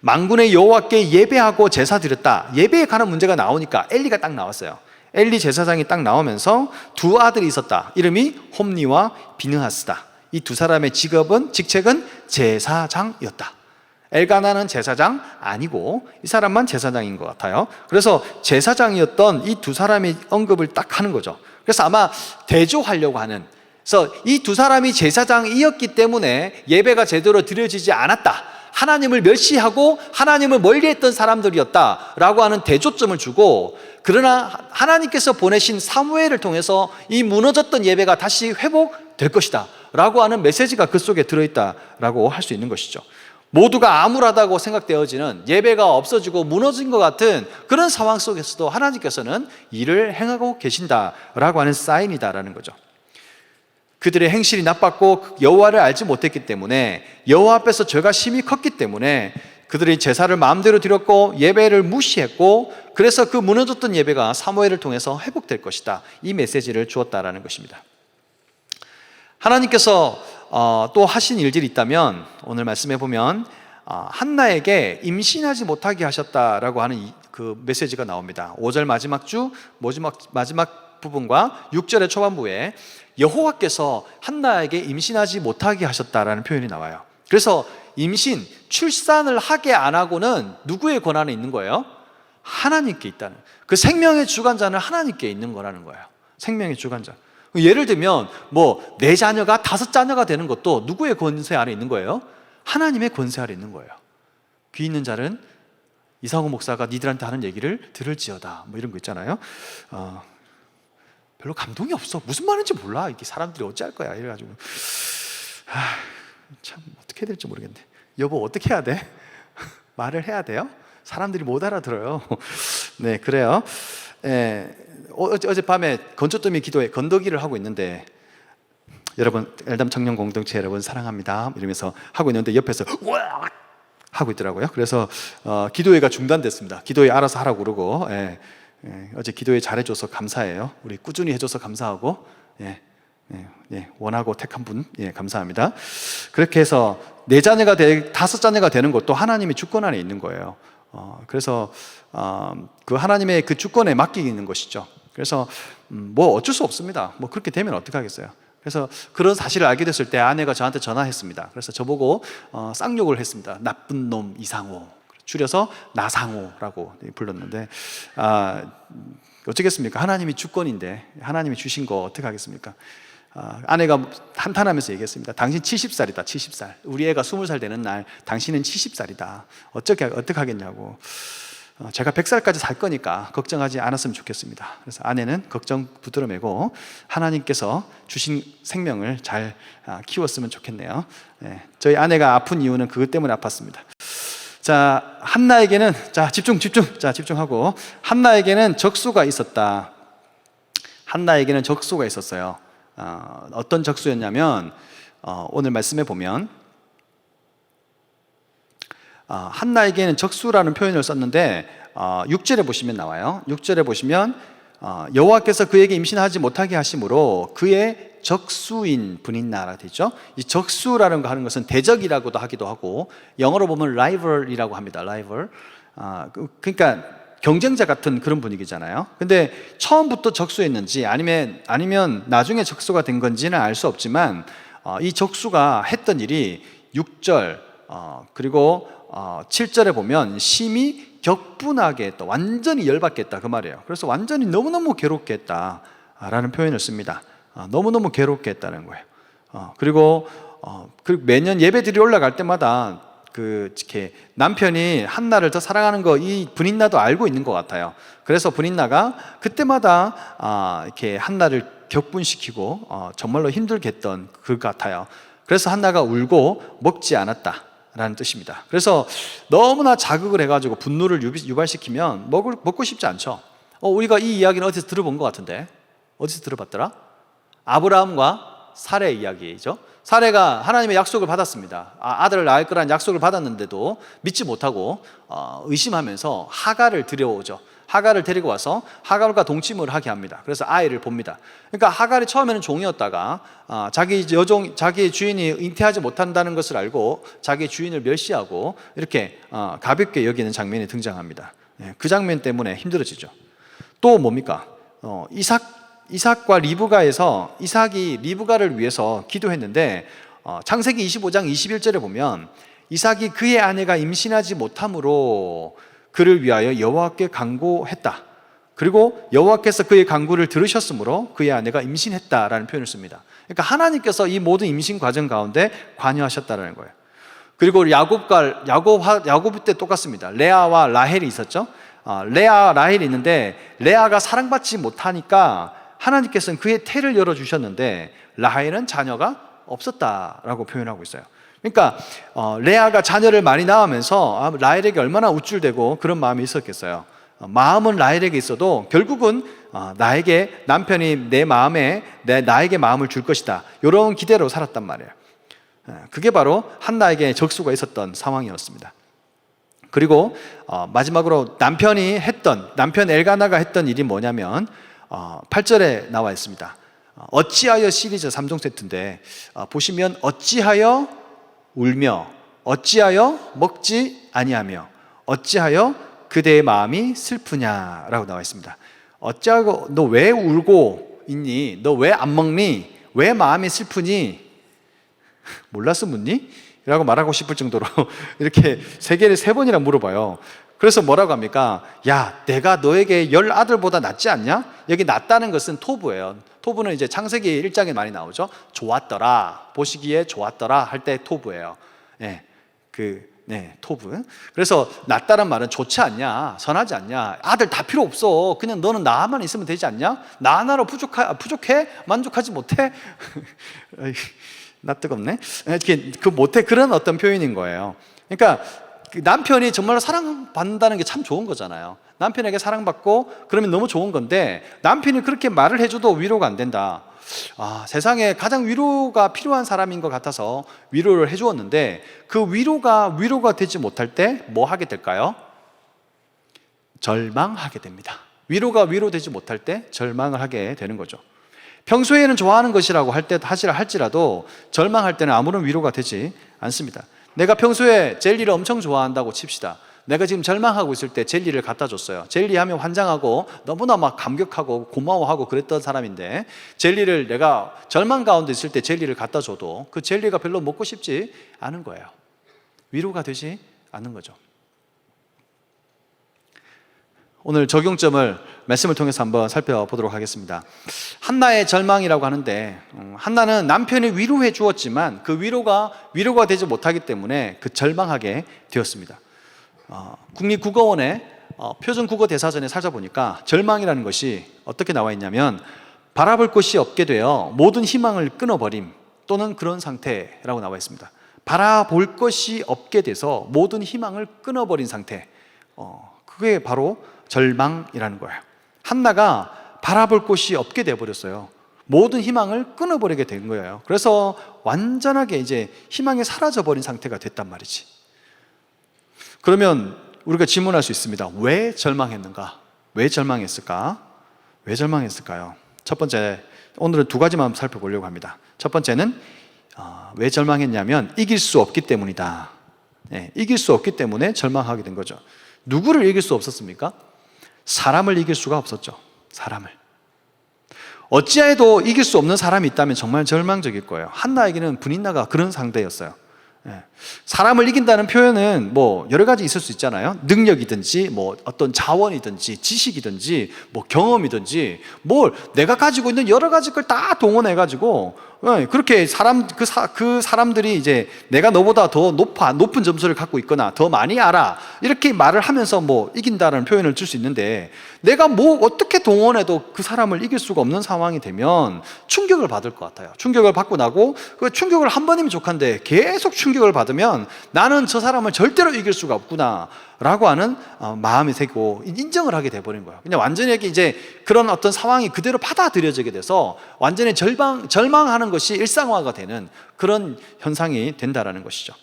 S1: 만군의 여호와께 예배하고 제사 드렸다, 예배에 관한 문제가 나오니까 엘리가 딱 나왔어요. 엘리 제사장이 딱 나오면서 2 아들이 있었다. 이름이 홈니와 비느하스다. 이 2 사람의 직책은 제사장이었다. 엘가나는 제사장 아니고 이 사람만 제사장인 것 같아요. 그래서 제사장이었던 이 2 사람이 언급을 딱 하는 거죠. 그래서 아마 대조하려고 하는, 그래서 이 2 사람이 제사장이었기 때문에 예배가 제대로 드려지지 않았다, 하나님을 멸시하고 하나님을 멀리했던 사람들이었다라고 하는 대조점을 주고, 그러나 하나님께서 보내신 사무엘을 통해서 이 무너졌던 예배가 다시 회복될 것이다 라고 하는 메시지가 그 속에 들어있다라고 할 수 있는 것이죠. 모두가 암울하다고 생각되어지는, 예배가 없어지고 무너진 것 같은 그런 상황 속에서도 하나님께서는 일을 행하고 계신다라고 하는 사인이다라는 거죠. 그들의 행실이 나빴고 여호와를 알지 못했기 때문에, 여호와 앞에서 죄가 심히 컸기 때문에 그들이 제사를 마음대로 드렸고 예배를 무시했고, 그래서 그 무너졌던 예배가 사무엘을 통해서 회복될 것이다, 이 메시지를 주었다라는 것입니다. 하나님께서 또 하신 일들이 있다면 오늘 말씀해 보면 한나에게 임신하지 못하게 하셨다라고 하는 그 메시지가 나옵니다. 5절 마지막 부분과 6절의 초반부에 여호와께서 한나에게 임신하지 못하게 하셨다라는 표현이 나와요. 그래서 임신, 출산을 하게 안 하고는 누구의 권한에 있는 거예요? 하나님께 있다는, 그 생명의 주관자는 하나님께 있는 거라는 거예요. 생명의 주관자. 예를 들면 뭐 4자녀가 5자녀가 되는 것도 누구의 권세 아래 있는 거예요? 하나님의 권세 아래 있는 거예요. 귀 있는 자는 이상호 목사가 니들한테 하는 얘기를 들을지어다, 뭐 이런 거 있잖아요. 별로 감동이 없어. 무슨 말인지 몰라. 이게 사람들이 어찌할 거야. 이래가지고 참 어떻게 해야 될지 모르겠네. 여보, 어떻게 해야 돼? 말을 해야 돼요? 사람들이 못 알아들어요. 네, 그래요. 어젯밤에 건초더미 기도회 건더기를 하고 있는데, 여러분, 엘담 청년 공동체 여러분 사랑합니다 이러면서 하고 있는데 옆에서 우와 하고 있더라고요. 그래서 기도회가 중단됐습니다. 기도회 알아서 하라고 그러고, 어제 기도회 잘해줘서 감사해요. 우리 꾸준히 해줘서 감사하고, 원하고 택한 분, 감사합니다. 그렇게 해서 4자녀가 5자녀가 되는 것도 하나님의 주권 안에 있는 거예요. 그래서 그 하나님의 그 주권에 맡기는 것이죠. 그래서 뭐 어쩔 수 없습니다. 뭐 그렇게 되면 어떡하겠어요. 그래서 그런 사실을 알게 됐을 때 아내가 저한테 전화했습니다. 그래서 저보고 쌍욕을 했습니다. 나쁜 놈 이상호, 줄여서 나상호라고 불렀는데, 어쩌겠습니까? 하나님이 주권인데 하나님이 주신 거 어떡하겠습니까? 아내가 한탄하면서 얘기했습니다. 당신 70살이다 70살. 우리 애가 20살 되는 날 당신은 70살이다 어떻게 하겠냐고. 제가 100살까지 살 거니까 걱정하지 않았으면 좋겠습니다. 그래서 아내는 걱정 붙들어 매고 하나님께서 주신 생명을 잘 키웠으면 좋겠네요. 저희 아내가 아픈 이유는 그것 때문에 아팠습니다. 자, 한나에게는, 집중하고, 한나에게는 적수가 있었다. 한나에게는 적수가 있었어요. 어떤 적수였냐면, 오늘 말씀에 보면 한나에게는 적수라는 표현을 썼는데 6절에 보시면 나와요. 6절에 보시면 여호와께서 그에게 임신하지 못하게 하심으로 그의 적수인 분이나라 되죠. 이 적수라는 거 하는 것은 대적이라고도 하기도 하고, 영어로 보면 rival이라고 합니다. rival. 그러니까 경쟁자 같은 그런 분위기잖아요. 근데 처음부터 적수였는지 아니면 나중에 적수가 된 건지는 알 수 없지만, 이 적수가 했던 일이 6절 그리고 7절에 보면 심히 격분하게 했다, 완전히 열받게 했다, 그 말이에요. 그래서 완전히 너무너무 괴롭게 했다라는 표현을 씁니다. 너무너무 괴롭게 했다는 거예요. 그리고 매년 예배드리 올라갈 때마다 이렇게 남편이 한나를 더 사랑하는 거 이 분인나도 알고 있는 것 같아요. 그래서 분인나가 그때마다 이렇게 한나를 격분시키고 정말로 힘들게 했던 것 같아요. 그래서 한나가 울고 먹지 않았다 라는 뜻입니다. 그래서 너무나 자극을 해가지고 분노를 유발시키면 먹고 싶지 않죠. 우리가 이 이야기는 어디서 들어본 것 같은데, 어디서 들어봤더라? 아브라함과 사레의 이야기죠. 사레가 하나님의 약속을 받았습니다. 아들을 낳을 거라는 약속을 받았는데도 믿지 못하고 의심하면서 하갈을 데려오죠. 하갈을 데리고 와서 하갈과 동침을 하게 합니다. 그래서 아이를 봅니다. 그러니까 하갈이 처음에는 종이었다가 자기 주인이 잉태하지 못한다는 것을 알고 자기 주인을 멸시하고 이렇게 가볍게 여기는 장면이 등장합니다. 그 장면 때문에 힘들어지죠. 또 뭡니까? 이삭과 리브가에서 이삭이 리브가를 위해서 기도했는데, 창세기 25장 21절에 보면 이삭이 그의 아내가 임신하지 못함으로 그를 위하여 여호와께 간구했다. 그리고 여호와께서 그의 간구를 들으셨으므로 그의 아내가 임신했다라는 표현을 씁니다. 그러니까 하나님께서 이 모든 임신 과정 가운데 관여하셨다라는 거예요. 그리고 야곱 때 똑같습니다. 레아와 라헬이 있었죠. 레아, 라헬이 있는데 레아가 사랑받지 못하니까 하나님께서는 그의 태를 열어주셨는데 라헬은 자녀가 없었다라고 표현하고 있어요. 그러니까 레아가 자녀를 많이 낳으면서 라헬에게 얼마나 우쭐대고 그런 마음이 있었겠어요. 마음은 라헬에게 있어도 결국은 나에게 남편이 나에게 마음을 줄 것이다, 이런 기대로 살았단 말이에요. 그게 바로 한나에게 적수가 있었던 상황이었습니다. 그리고 마지막으로 남편 엘가나가 했던 일이 뭐냐면 8절에 나와 있습니다. 어찌하여 시리즈 3종 세트인데 보시면 어찌하여 울며 어찌하여 먹지 아니하며 어찌하여 그대의 마음이 슬프냐라고 나와 있습니다. 어찌하고 너 왜 울고 있니? 너 왜 안 먹니? 왜 마음이 슬프니? 몰라서 묻니? 라고 말하고 싶을 정도로 이렇게 세 개를 세 번이나 물어봐요. 그래서 뭐라고 합니까? 야, 내가 너에게 10아들보다 낫지 않냐? 여기 낫다는 것은 토부예요. 토부는 이제 창세기 1장에 많이 나오죠. 좋았더라, 보시기에 좋았더라 할 때 토부예요. 토부. 그래서 낫다는 말은 좋지 않냐, 선하지 않냐, 아들 다 필요 없어, 그냥 너는 나만 있으면 되지 않냐? 나 하나로 부족해? 만족하지 못해? 나 뜨겁네. 못해, 그런 어떤 표현인 거예요. 그러니까 남편이 정말로 사랑받는다는 게 참 좋은 거잖아요. 남편에게 사랑받고 그러면 너무 좋은 건데, 남편이 그렇게 말을 해줘도 위로가 안 된다. 세상에 가장 위로가 필요한 사람인 것 같아서 위로를 해주었는데, 그 위로가 되지 못할 때 뭐 하게 될까요? 절망하게 됩니다. 위로가 위로되지 못할 때 절망을 하게 되는 거죠. 평소에는 좋아하는 것이라고 할지라도 절망할 때는 아무런 위로가 되지 않습니다. 내가 평소에 젤리를 엄청 좋아한다고 칩시다. 내가 지금 절망하고 있을 때 젤리를 갖다 줬어요. 젤리 하면 환장하고 너무나 막 감격하고 고마워하고 그랬던 사람인데, 젤리를 내가 절망 가운데 있을 때 젤리를 갖다 줘도 그 젤리가 별로 먹고 싶지 않은 거예요. 위로가 되지 않는 거죠. 오늘 적용점을 말씀을 통해서 한번 살펴보도록 하겠습니다. 한나의 절망이라고 하는데, 한나는 남편이 위로해 주었지만 그 위로가 되지 못하기 때문에 그 절망하게 되었습니다. 국립국어원의 표준국어 대사전에 찾아보니까 절망이라는 것이 어떻게 나와 있냐면, 바라볼 것이 없게 되어 모든 희망을 끊어버림 또는 그런 상태라고 나와 있습니다. 바라볼 것이 없게 돼서 모든 희망을 끊어버린 상태, 그게 바로 절망이라는 거예요. 한나가 바라볼 곳이 없게 되어버렸어요. 모든 희망을 끊어버리게 된 거예요. 그래서 완전하게 이제 희망이 사라져버린 상태가 됐단 말이지. 그러면 우리가 질문할 수 있습니다. 왜 절망했는가? 왜 절망했을까? 왜 절망했을까요? 첫 번째, 오늘은 두 가지만 살펴보려고 합니다. 첫 번째는 왜 절망했냐면 이길 수 없기 때문이다. 이길 수 없기 때문에 절망하게 된 거죠. 누구를 이길 수 없었습니까? 사람을 이길 수가 없었죠. 사람을. 어찌해도 이길 수 없는 사람이 있다면 정말 절망적일 거예요. 한나에게는 브닌나가 그런 상대였어요. 사람을 이긴다는 표현은 뭐 여러 가지 있을 수 있잖아요. 능력이든지 뭐 어떤 자원이든지 지식이든지 뭐 경험이든지 뭘 내가 가지고 있는 여러 가지 걸 다 동원해 가지고 그렇게 그 사람들이 이제 내가 너보다 더 높은 점수를 갖고 있거나 더 많이 알아 이렇게 말을 하면서 뭐 이긴다는 표현을 줄 수 있는데, 내가 뭐 어떻게 동원해도 그 사람을 이길 수가 없는 상황이 되면 충격을 받을 것 같아요. 충격을 받고 나고 그 충격을 한 번이면 족한데 계속 충격을 받으면 나는 저 사람을 절대로 이길 수가 없구나 라고 하는 마음이 생기고 인정을 하게 돼버린 거예요. 그냥 완전히 이제 그런 어떤 상황이 그대로 받아들여지게 돼서 완전히 절망하는 것이 일상화가 되는 그런 현상이 된다라는 것이죠.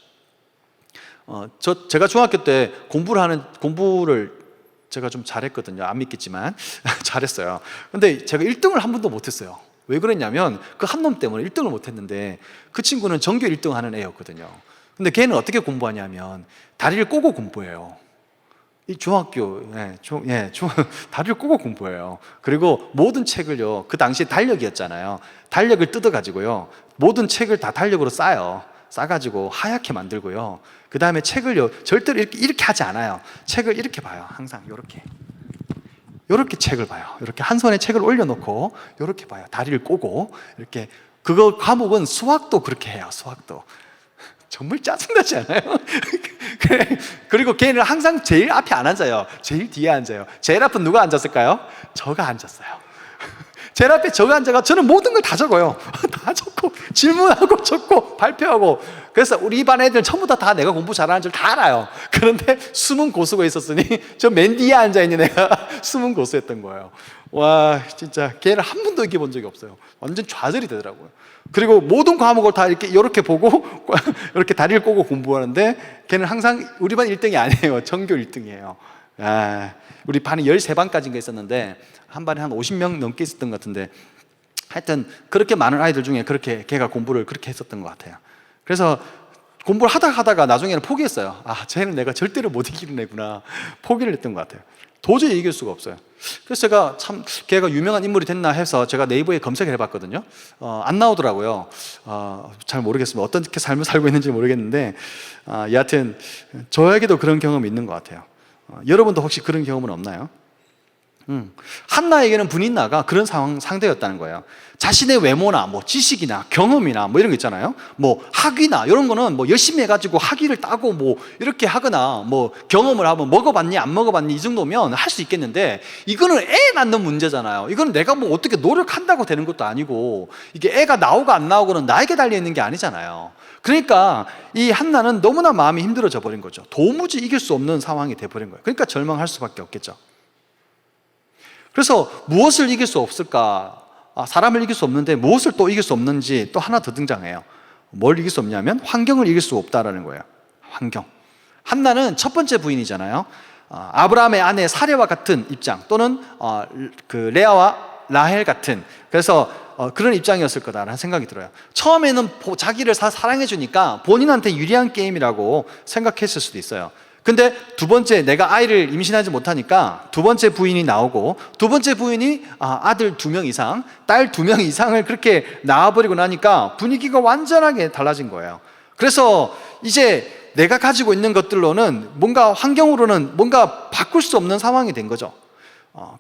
S1: 제가 중학교 때 공부를 제가 좀 잘했거든요. 안 믿겠지만 잘했어요. 근데 제가 1등을 한 번도 못했어요. 왜 그랬냐면 그 한 놈 때문에 1등을 못했는데, 그 친구는 전교 1등 하는 애였거든요. 근데 걔는 어떻게 공부하냐면 다리를 꼬고 공부해요. 이 중학교, 다리를 꼬고 공부해요. 그리고 모든 책을요, 그 당시에 달력이었잖아요. 달력을 뜯어가지고요, 모든 책을 다 달력으로 싸가지고 하얗게 만들고요. 그 다음에 책을요, 절대로 이렇게 하지 않아요. 책을 이렇게 봐요. 항상 이렇게 책을 봐요. 이렇게 한 손에 책을 올려놓고 이렇게 봐요. 다리를 꼬고 이렇게. 그거 과목은 수학도 그렇게 해요. 수학도. 정말 짜증나지 않아요? 그리고 걔는 항상 제일 앞에 안 앉아요. 제일 뒤에 앉아요. 제일 앞은 누가 앉았을까요? 저가 앉았어요. 제일 앞에 저가 앉아가 저는 모든 걸 다 적어요. 다 적고 질문하고 적고 발표하고. 그래서 우리 반 애들 전부 다 내가 공부 잘하는 줄 다 알아요. 그런데 숨은 고수가 있었으니 저 맨 뒤에 앉아있는 애가 숨은 고수였던 거예요. 와, 진짜 걔를 한 번도 이겨본 적이 없어요. 완전 좌절이 되더라고요. 그리고 모든 과목을 다 이렇게 보고 이렇게 다리를 꼬고 공부하는데, 걔는 항상 우리 반 1등이 아니에요. 전교 1등이에요. 우리 반이 13반까지인가 있었는데 한 반에 한 50명 넘게 있었던 것 같은데, 하여튼 그렇게 많은 아이들 중에 그렇게 걔가 공부를 그렇게 했었던 것 같아요. 그래서 공부를 하다가 나중에는 포기했어요. 쟤는 내가 절대로 못 이기는 애구나. 포기를 했던 것 같아요. 도저히 이길 수가 없어요. 그래서 제가 참 걔가 유명한 인물이 됐나 해서 제가 네이버에 검색을 해봤거든요. 안 나오더라고요. 잘 모르겠습니다. 어떻게 삶을 살고 있는지 모르겠는데 여하튼 저에게도 그런 경험이 있는 것 같아요. 여러분도 혹시 그런 경험은 없나요? 한나에게는 분인나가 그런 상대였다는 거예요. 자신의 외모나 뭐 지식이나 경험이나 뭐 이런 거 있잖아요. 뭐 학위나 이런 거는 뭐 열심히 해가지고 학위를 따고 뭐 이렇게 하거나 뭐 경험을 하면 먹어봤니 안 먹어봤니 이 정도면 할 수 있겠는데, 이거는 애 낳는 문제잖아요. 이건 내가 뭐 어떻게 노력한다고 되는 것도 아니고, 이게 애가 나오고 안 나오고는 나에게 달려 있는 게 아니잖아요. 그러니까 이 한나는 너무나 마음이 힘들어져 버린 거죠. 도무지 이길 수 없는 상황이 돼버린 거예요. 그러니까 절망할 수밖에 없겠죠. 그래서 무엇을 이길 수 없을까? 사람을 이길 수 없는데 무엇을 또 이길 수 없는지 또 하나 더 등장해요. 뭘 이길 수 없냐면 환경을 이길 수 없다라는 거예요. 환경. 한나는 첫 번째 부인이잖아요. 아브라함의 아내 사레와 같은 입장, 또는 그 레아와 라헬 같은, 그래서 그런 입장이었을 거다라는 생각이 들어요. 처음에는 자기를 사랑해 주니까 본인한테 유리한 게임이라고 생각했을 수도 있어요. 근데 두 번째, 내가 아이를 임신하지 못하니까 두 번째 부인이 나오고, 두 번째 부인이 아들 2명 이상, 딸 2명 이상을 그렇게 낳아버리고 나니까 분위기가 완전하게 달라진 거예요. 그래서 이제 내가 가지고 있는 것들로는 뭔가 환경으로는 뭔가 바꿀 수 없는 상황이 된 거죠.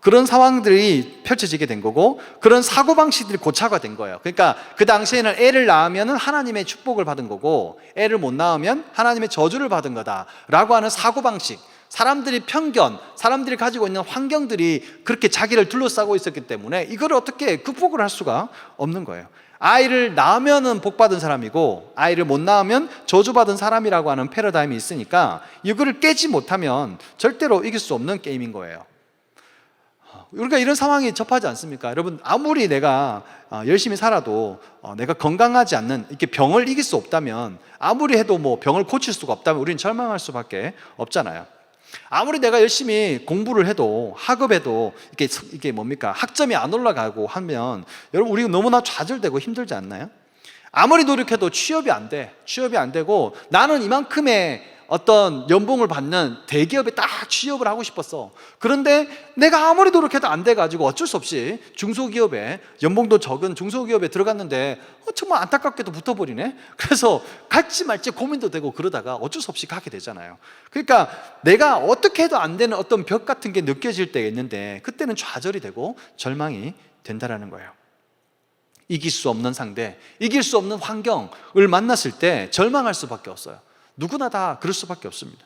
S1: 그런 상황들이 펼쳐지게 된 거고, 그런 사고방식들이 고착화 된 거예요. 그러니까 그 당시에는 애를 낳으면 하나님의 축복을 받은 거고, 애를 못 낳으면 하나님의 저주를 받은 거다라고 하는 사고방식, 사람들이 편견, 사람들이 가지고 있는 환경들이 그렇게 자기를 둘러싸고 있었기 때문에 이걸 어떻게 극복을 할 수가 없는 거예요. 아이를 낳으면 복받은 사람이고 아이를 못 낳으면 저주받은 사람이라고 하는 패러다임이 있으니까 이거를 깨지 못하면 절대로 이길 수 없는 게임인 거예요. 우리가 이런 상황이 접하지 않습니까? 여러분, 아무리 내가 열심히 살아도 내가 건강하지 않는, 이렇게 병을 이길 수 없다면, 아무리 해도 뭐 병을 고칠 수가 없다면 우리는 절망할 수밖에 없잖아요. 아무리 내가 열심히 공부를 해도, 학업에도 이게 뭡니까? 학점이 안 올라가고 하면 여러분, 우리가 너무나 좌절되고 힘들지 않나요? 아무리 노력해도 취업이 안 되고, 나는 이만큼의 어떤 연봉을 받는 대기업에 딱 취업을 하고 싶었어. 그런데 내가 아무리 노력해도 안 돼가지고 어쩔 수 없이 중소기업에, 연봉도 적은 중소기업에 들어갔는데 정말 안타깝게도 붙어버리네. 그래서 갈지 말지 고민도 되고 그러다가 어쩔 수 없이 가게 되잖아요. 그러니까 내가 어떻게 해도 안 되는 어떤 벽 같은 게 느껴질 때가 있는데, 그때는 좌절이 되고 절망이 된다라는 거예요. 이길 수 없는 상대, 이길 수 없는 환경을 만났을 때 절망할 수밖에 없어요. 누구나 다 그럴 수밖에 없습니다.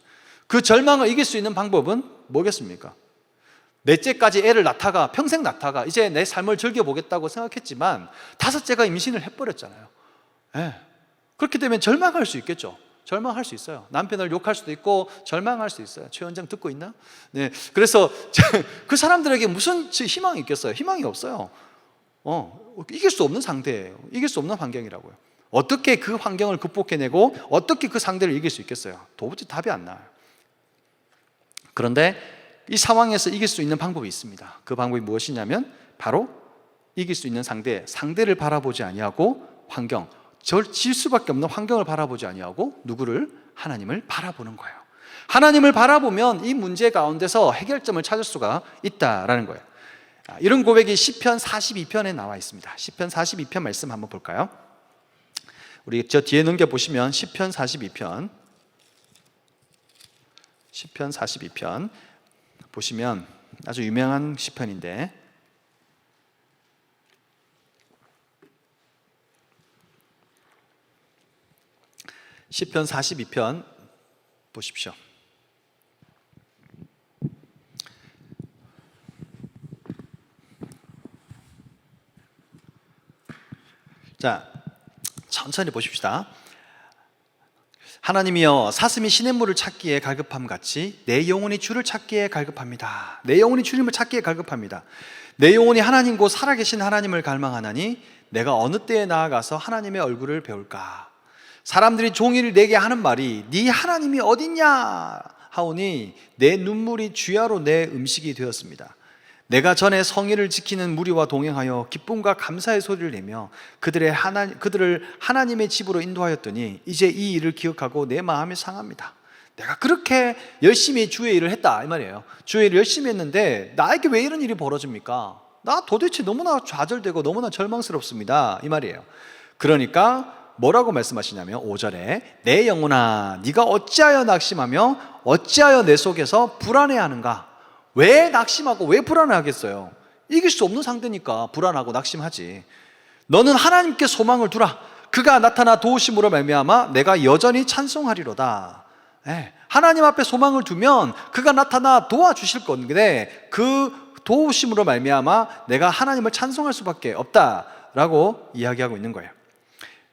S1: 그 절망을 이길 수 있는 방법은 뭐겠습니까? 넷째까지 애를 낳다가, 평생 낳다가 이제 내 삶을 즐겨보겠다고 생각했지만 5째가 임신을 해버렸잖아요. 그렇게 되면 절망할 수 있겠죠. 절망할 수 있어요. 남편을 욕할 수도 있고 절망할 수 있어요. 최 원장 듣고 있나? 네. 그래서 그 사람들에게 무슨 희망이 있겠어요? 희망이 없어요. 이길 수 없는 상태예요. 이길 수 없는 환경이라고요. 어떻게 그 환경을 극복해내고 어떻게 그 상대를 이길 수 있겠어요? 도무지 답이 안 나와요. 그런데 이 상황에서 이길 수 있는 방법이 있습니다. 그 방법이 무엇이냐면 바로 이길 수 있는 상대를 바라보지 아니하고 환경, 질 수밖에 없는 환경을 바라보지 아니하고 누구를? 하나님을 바라보는 거예요. 하나님을 바라보면 이 문제 가운데서 해결점을 찾을 수가 있다라는 거예요. 이런 고백이 시편 42편에 나와 있습니다. 시편 42편 말씀 한번 볼까요? 우리 저 뒤에 넘겨보시면 시편 42편 보시면 아주 유명한 시편인데, 시편 42편 보십시오. 자, 천천히 보십시다. 하나님이여, 사슴이 시냇물을 찾기에 갈급함 같이 내 영혼이 주를 찾기에 갈급합니다. 내 영혼이 주님을 찾기에 갈급합니다. 내 영혼이 하나님 곧 살아계신 하나님을 갈망하나니 내가 어느 때에 나아가서 하나님의 얼굴을 배울까? 사람들이 종일 내게 하는 말이 네 하나님이 어딨냐 하오니 내 눈물이 주야로 내 음식이 되었습니다. 내가 전에 성의를 지키는 무리와 동행하여 기쁨과 감사의 소리를 내며 그들을 하나님의 집으로 인도하였더니 이제 이 일을 기억하고 내 마음이 상합니다. 내가 그렇게 열심히 주의 일을 했다 이 말이에요. 주의 일을 열심히 했는데 나에게 왜 이런 일이 벌어집니까? 나 도대체 너무나 좌절되고 너무나 절망스럽습니다 이 말이에요. 그러니까 뭐라고 말씀하시냐면 5절에 내 영혼아 네가 어찌하여 낙심하며 어찌하여 내 속에서 불안해하는가? 왜 낙심하고 왜 불안해하겠어요? 이길 수 없는 상대니까 불안하고 낙심하지. 너는 하나님께 소망을 두라. 그가 나타나 도우심으로 말미암아 내가 여전히 찬송하리로다. 하나님 앞에 소망을 두면 그가 나타나 도와주실 건데 그 도우심으로 말미암아 내가 하나님을 찬송할 수밖에 없다라고 이야기하고 있는 거예요.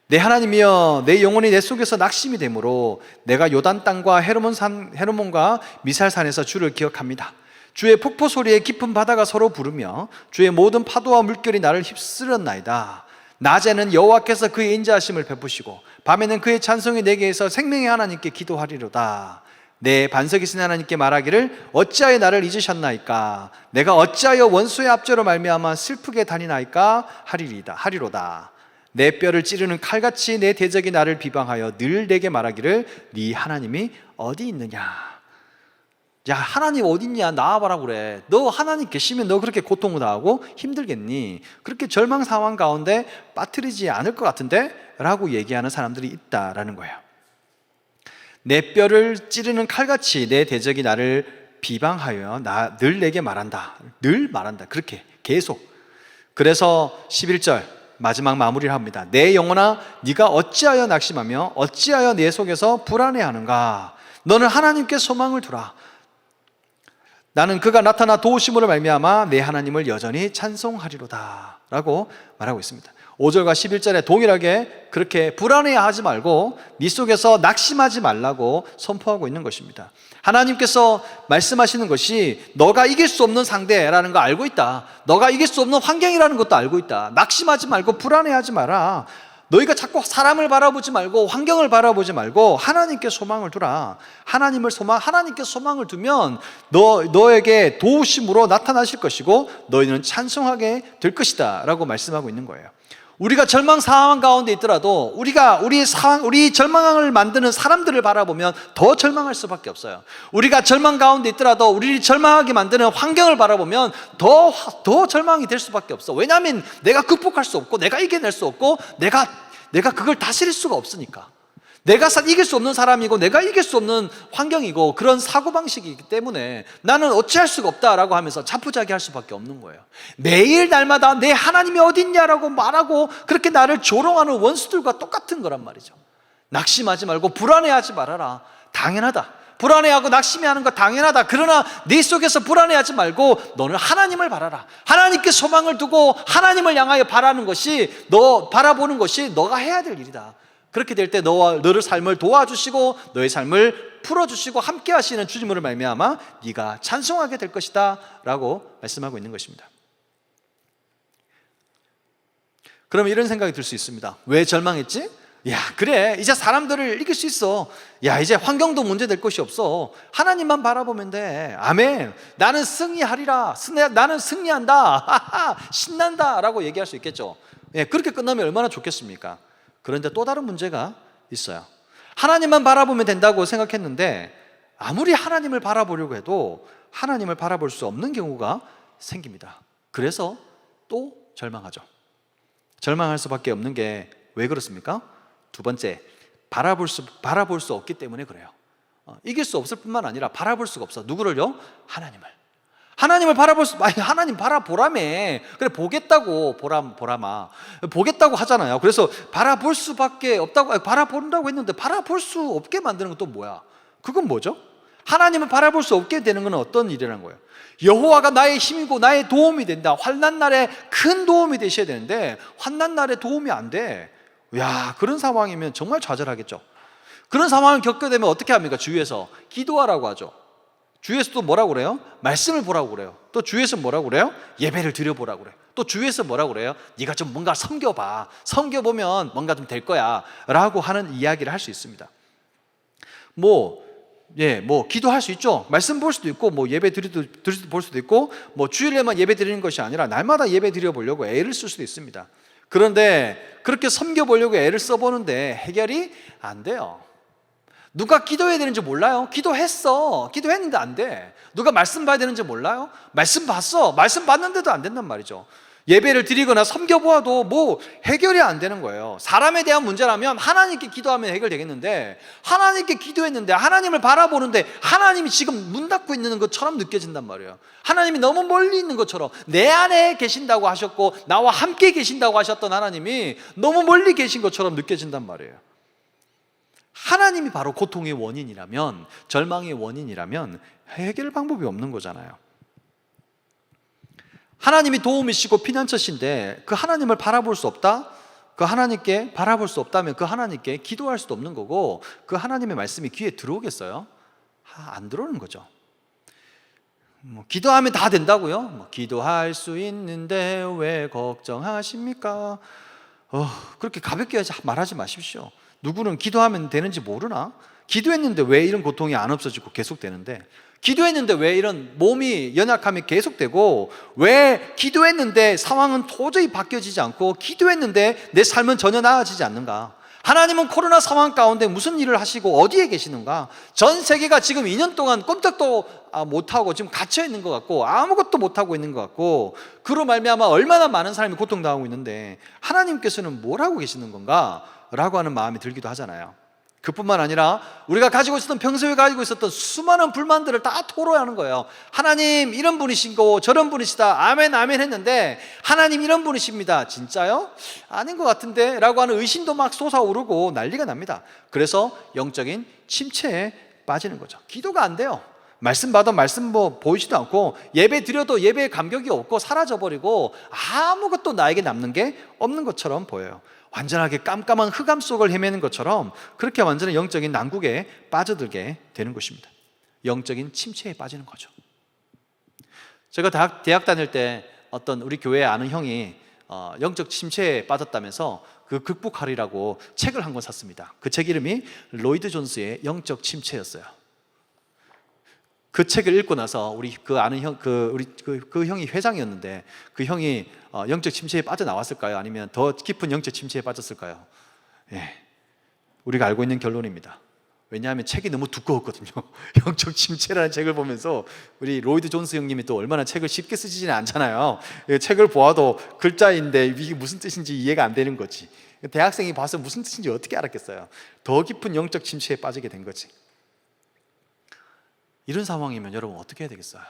S1: 내 하나님이여 내 영혼이 내 속에서 낙심이 되므로 내가 요단 땅과 헤르몬과 미살산에서 주를 기억합니다. 주의 폭포 소리에 깊은 바다가 서로 부르며 주의 모든 파도와 물결이 나를 휩쓸었나이다. 낮에는 여호와께서 그의 인자하심을 베푸시고 밤에는 그의 찬송이 내게에서 생명의 하나님께 기도하리로다. 내 반석이신 하나님께 말하기를 어찌하여 나를 잊으셨나이까? 내가 어찌하여 원수의 압제로 말미암아 슬프게 다니나이까? 하리로다. 내 뼈를 찌르는 칼같이 내 대적이 나를 비방하여 늘 내게 말하기를 네 하나님이 어디 있느냐? 야, 하나님 어디 있냐? 나와봐라 그래. 너 하나님 계시면 너 그렇게 고통을 당하고 힘들겠니? 그렇게 절망 상황 가운데 빠뜨리지 않을 것 같은데? 라고 얘기하는 사람들이 있다라는 거예요. 내 뼈를 찌르는 칼같이 내 대적이 나를 비방하여 늘 내게 말한다. 늘 말한다. 그렇게 계속. 그래서 11절 마지막 마무리를 합니다. 내 영혼아 네가 어찌하여 낙심하며 어찌하여 내 속에서 불안해하는가? 너는 하나님께 소망을 두라. 나는 그가 나타나 도우심으로 말미암아 내 하나님을 여전히 찬송하리로다 라고 말하고 있습니다. 5절과 11절에 동일하게 그렇게 불안해하지 말고 네 속에서 낙심하지 말라고 선포하고 있는 것입니다. 하나님께서 말씀하시는 것이 너가 이길 수 없는 상대라는 거 알고 있다. 너가 이길 수 없는 환경이라는 것도 알고 있다. 낙심하지 말고 불안해하지 마라. 너희가 자꾸 사람을 바라보지 말고 환경을 바라보지 말고 하나님께 소망을 두라. 하나님께 소망을 두면 너에게 도우심으로 나타나실 것이고 너희는 찬송하게 될 것이다 라고 말씀하고 있는 거예요. 우리가 절망 상황 가운데 있더라도 우리 절망을 만드는 사람들을 바라보면 더 절망할 수밖에 없어요. 우리가 절망 가운데 있더라도 우리를 절망하게 만드는 환경을 바라보면 더 절망이 될 수밖에 없어. 왜냐하면 내가 극복할 수 없고 내가 이겨낼 수 없고 내가 그걸 다스릴 수가 없으니까. 내가 이길 수 없는 사람이고 내가 이길 수 없는 환경이고 그런 사고방식이기 때문에 나는 어찌할 수가 없다라고 하면서 자포자기할 수밖에 없는 거예요. 매일 날마다 내 하나님이 어디 있냐라고 말하고 그렇게 나를 조롱하는 원수들과 똑같은 거란 말이죠. 낙심하지 말고 불안해하지 말아라. 당연하다. 불안해하고 낙심해하는 거 당연하다. 그러나 네 속에서 불안해하지 말고 너는 하나님을 바라라. 하나님께 소망을 두고 하나님을 향하여 바라보는 것이 너가 해야 될 일이다. 그렇게 될 때 너를 삶을 도와주시고 너의 삶을 풀어주시고 함께 하시는 주님으로 말미암아 네가 찬송하게 될 것이다 라고 말씀하고 있는 것입니다. 그러면 이런 생각이 들 수 있습니다. 왜 절망했지? 야, 그래, 이제 사람들을 이길 수 있어. 야, 이제 환경도 문제될 것이 없어. 하나님만 바라보면 돼. 아멘. 나는 승리하리라. 나는 승리한다. 신난다 라고 얘기할 수 있겠죠. 예, 그렇게 끝나면 얼마나 좋겠습니까? 그런데 또 다른 문제가 있어요. 하나님만 바라보면 된다고 생각했는데 아무리 하나님을 바라보려고 해도 하나님을 바라볼 수 없는 경우가 생깁니다. 그래서 또 절망하죠. 절망할 수밖에 없는 게 왜 그렇습니까? 두 번째, 바라볼 수 없기 때문에 그래요. 이길 수 없을 뿐만 아니라 바라볼 수가 없어. 누구를요? 하나님을 하나님 바라보라며. 그래, 보겠다고, 보라마. 보겠다고 하잖아요. 그래서 바라볼 수밖에 없다고, 바라본다고 했는데 바라볼 수 없게 만드는 건 또 뭐야? 그건 뭐죠? 하나님을 바라볼 수 없게 되는 건 어떤 일이라는 거예요? 여호와가 나의 힘이고 나의 도움이 된다. 환난 날에 큰 도움이 되셔야 되는데 환난 날에 도움이 안 돼. 야, 그런 상황이면 정말 좌절하겠죠. 그런 상황을 겪게 되면 어떻게 합니까? 주위에서 기도하라고 하죠. 주위에서 또 뭐라고 그래요? 말씀을 보라고 그래요. 또 주위에서 뭐라고 그래요? 예배를 드려보라고 그래요. 또 주위에서 뭐라고 그래요? 네가 좀 뭔가 섬겨봐. 섬겨보면 뭔가 좀 될 거야 라고 하는 이야기를 할 수 있습니다. 뭐 기도할 수 있죠. 말씀 볼 수도 있고, 뭐 예배 볼 수도 있고, 뭐 주일에만 예배 드리는 것이 아니라 날마다 예배 드려 보려고 애를 쓸 수도 있습니다. 그런데 그렇게 섬겨 보려고 애를 써보는데 해결이 안 돼요. 누가 기도해야 되는지 몰라요. 기도했는데 안 돼. 누가 말씀 봐야 되는지 몰라요. 말씀 봤어. 말씀 봤는데도 안 된단 말이죠. 예배를 드리거나 섬겨보아도 뭐 해결이 안 되는 거예요. 사람에 대한 문제라면 하나님께 기도하면 해결되겠는데, 하나님께 기도했는데 하나님을 바라보는데 하나님이 지금 문 닫고 있는 것처럼 느껴진단 말이에요. 하나님이 너무 멀리 있는 것처럼, 내 안에 계신다고 하셨고 나와 함께 계신다고 하셨던 하나님이 너무 멀리 계신 것처럼 느껴진단 말이에요. 하나님이 바로 고통의 원인이라면, 절망의 원인이라면 해결 방법이 없는 거잖아요. 하나님이 도움이시고 피난처신데 그 하나님을 바라볼 수 없다? 그 하나님께 바라볼 수 없다면 그 하나님께 기도할 수도 없는 거고, 그 하나님의 말씀이 귀에 들어오겠어요? 안 들어오는 거죠. 뭐 기도하면 다 된다고요? 뭐 기도할 수 있는데 왜 걱정하십니까? 그렇게 가볍게 말하지 마십시오. 누구는 기도하면 되는지 모르나? 기도했는데 왜 이런 고통이 안 없어지고 계속되는데, 기도했는데 왜 이런 몸이 연약함이 계속되고, 왜 기도했는데 상황은 도저히 바뀌어지지 않고, 기도했는데 내 삶은 전혀 나아지지 않는가? 하나님은 코로나 상황 가운데 무슨 일을 하시고 어디에 계시는가? 전 세계가 지금 2년 동안 꼼짝도 못하고 지금 갇혀 있는 것 같고, 아무것도 못하고 있는 것 같고, 그로 말미암아 얼마나 많은 사람이 고통당하고 있는데 하나님께서는 뭘 하고 계시는 건가? 라고 하는 마음이 들기도 하잖아요. 그뿐만 아니라 우리가 가지고 있었던, 평소에 가지고 있었던 수많은 불만들을 다 토로하는 거예요. 하나님 이런 분이시고 저런 분이시다, 아멘 아멘 했는데 하나님 이런 분이십니다, 진짜요? 아닌 것 같은데? 라고 하는 의심도 막 솟아오르고 난리가 납니다. 그래서 영적인 침체에 빠지는 거죠. 기도가 안 돼요. 말씀 봐도 말씀 뭐 보이지도 않고, 예배 드려도 예배의 감격이 없고 사라져버리고, 아무것도 나에게 남는 게 없는 것처럼 보여요. 완전하게 깜깜한 흑암 속을 헤매는 것처럼, 그렇게 완전히 영적인 난국에 빠져들게 되는 것입니다. 영적인 침체에 빠지는 거죠. 제가 대학 다닐 때 어떤 우리 교회에 아는 형이 영적 침체에 빠졌다면서 그 극복하리라고 책을 한 권 샀습니다. 그 책 이름이 로이드 존스의 영적 침체였어요. 그 책을 읽고 나서 우리 그 아는 형, 그 형이 회장이었는데, 그 형이 영적 침체에 빠져나왔을까요? 아니면 더 깊은 영적 침체에 빠졌을까요? 예, 우리가 알고 있는 결론입니다. 왜냐하면 책이 너무 두꺼웠거든요. 영적 침체라는 책을 보면서 우리 로이드 존스 형님이 또 얼마나 책을 쉽게 쓰지는 않잖아요. 책을 보아도 글자인데 이게 무슨 뜻인지 이해가 안 되는 거지. 대학생이 봐서 무슨 뜻인지 어떻게 알았겠어요? 더 깊은 영적 침체에 빠지게 된 거지. 이런 상황이면 여러분 어떻게 해야 되겠어요?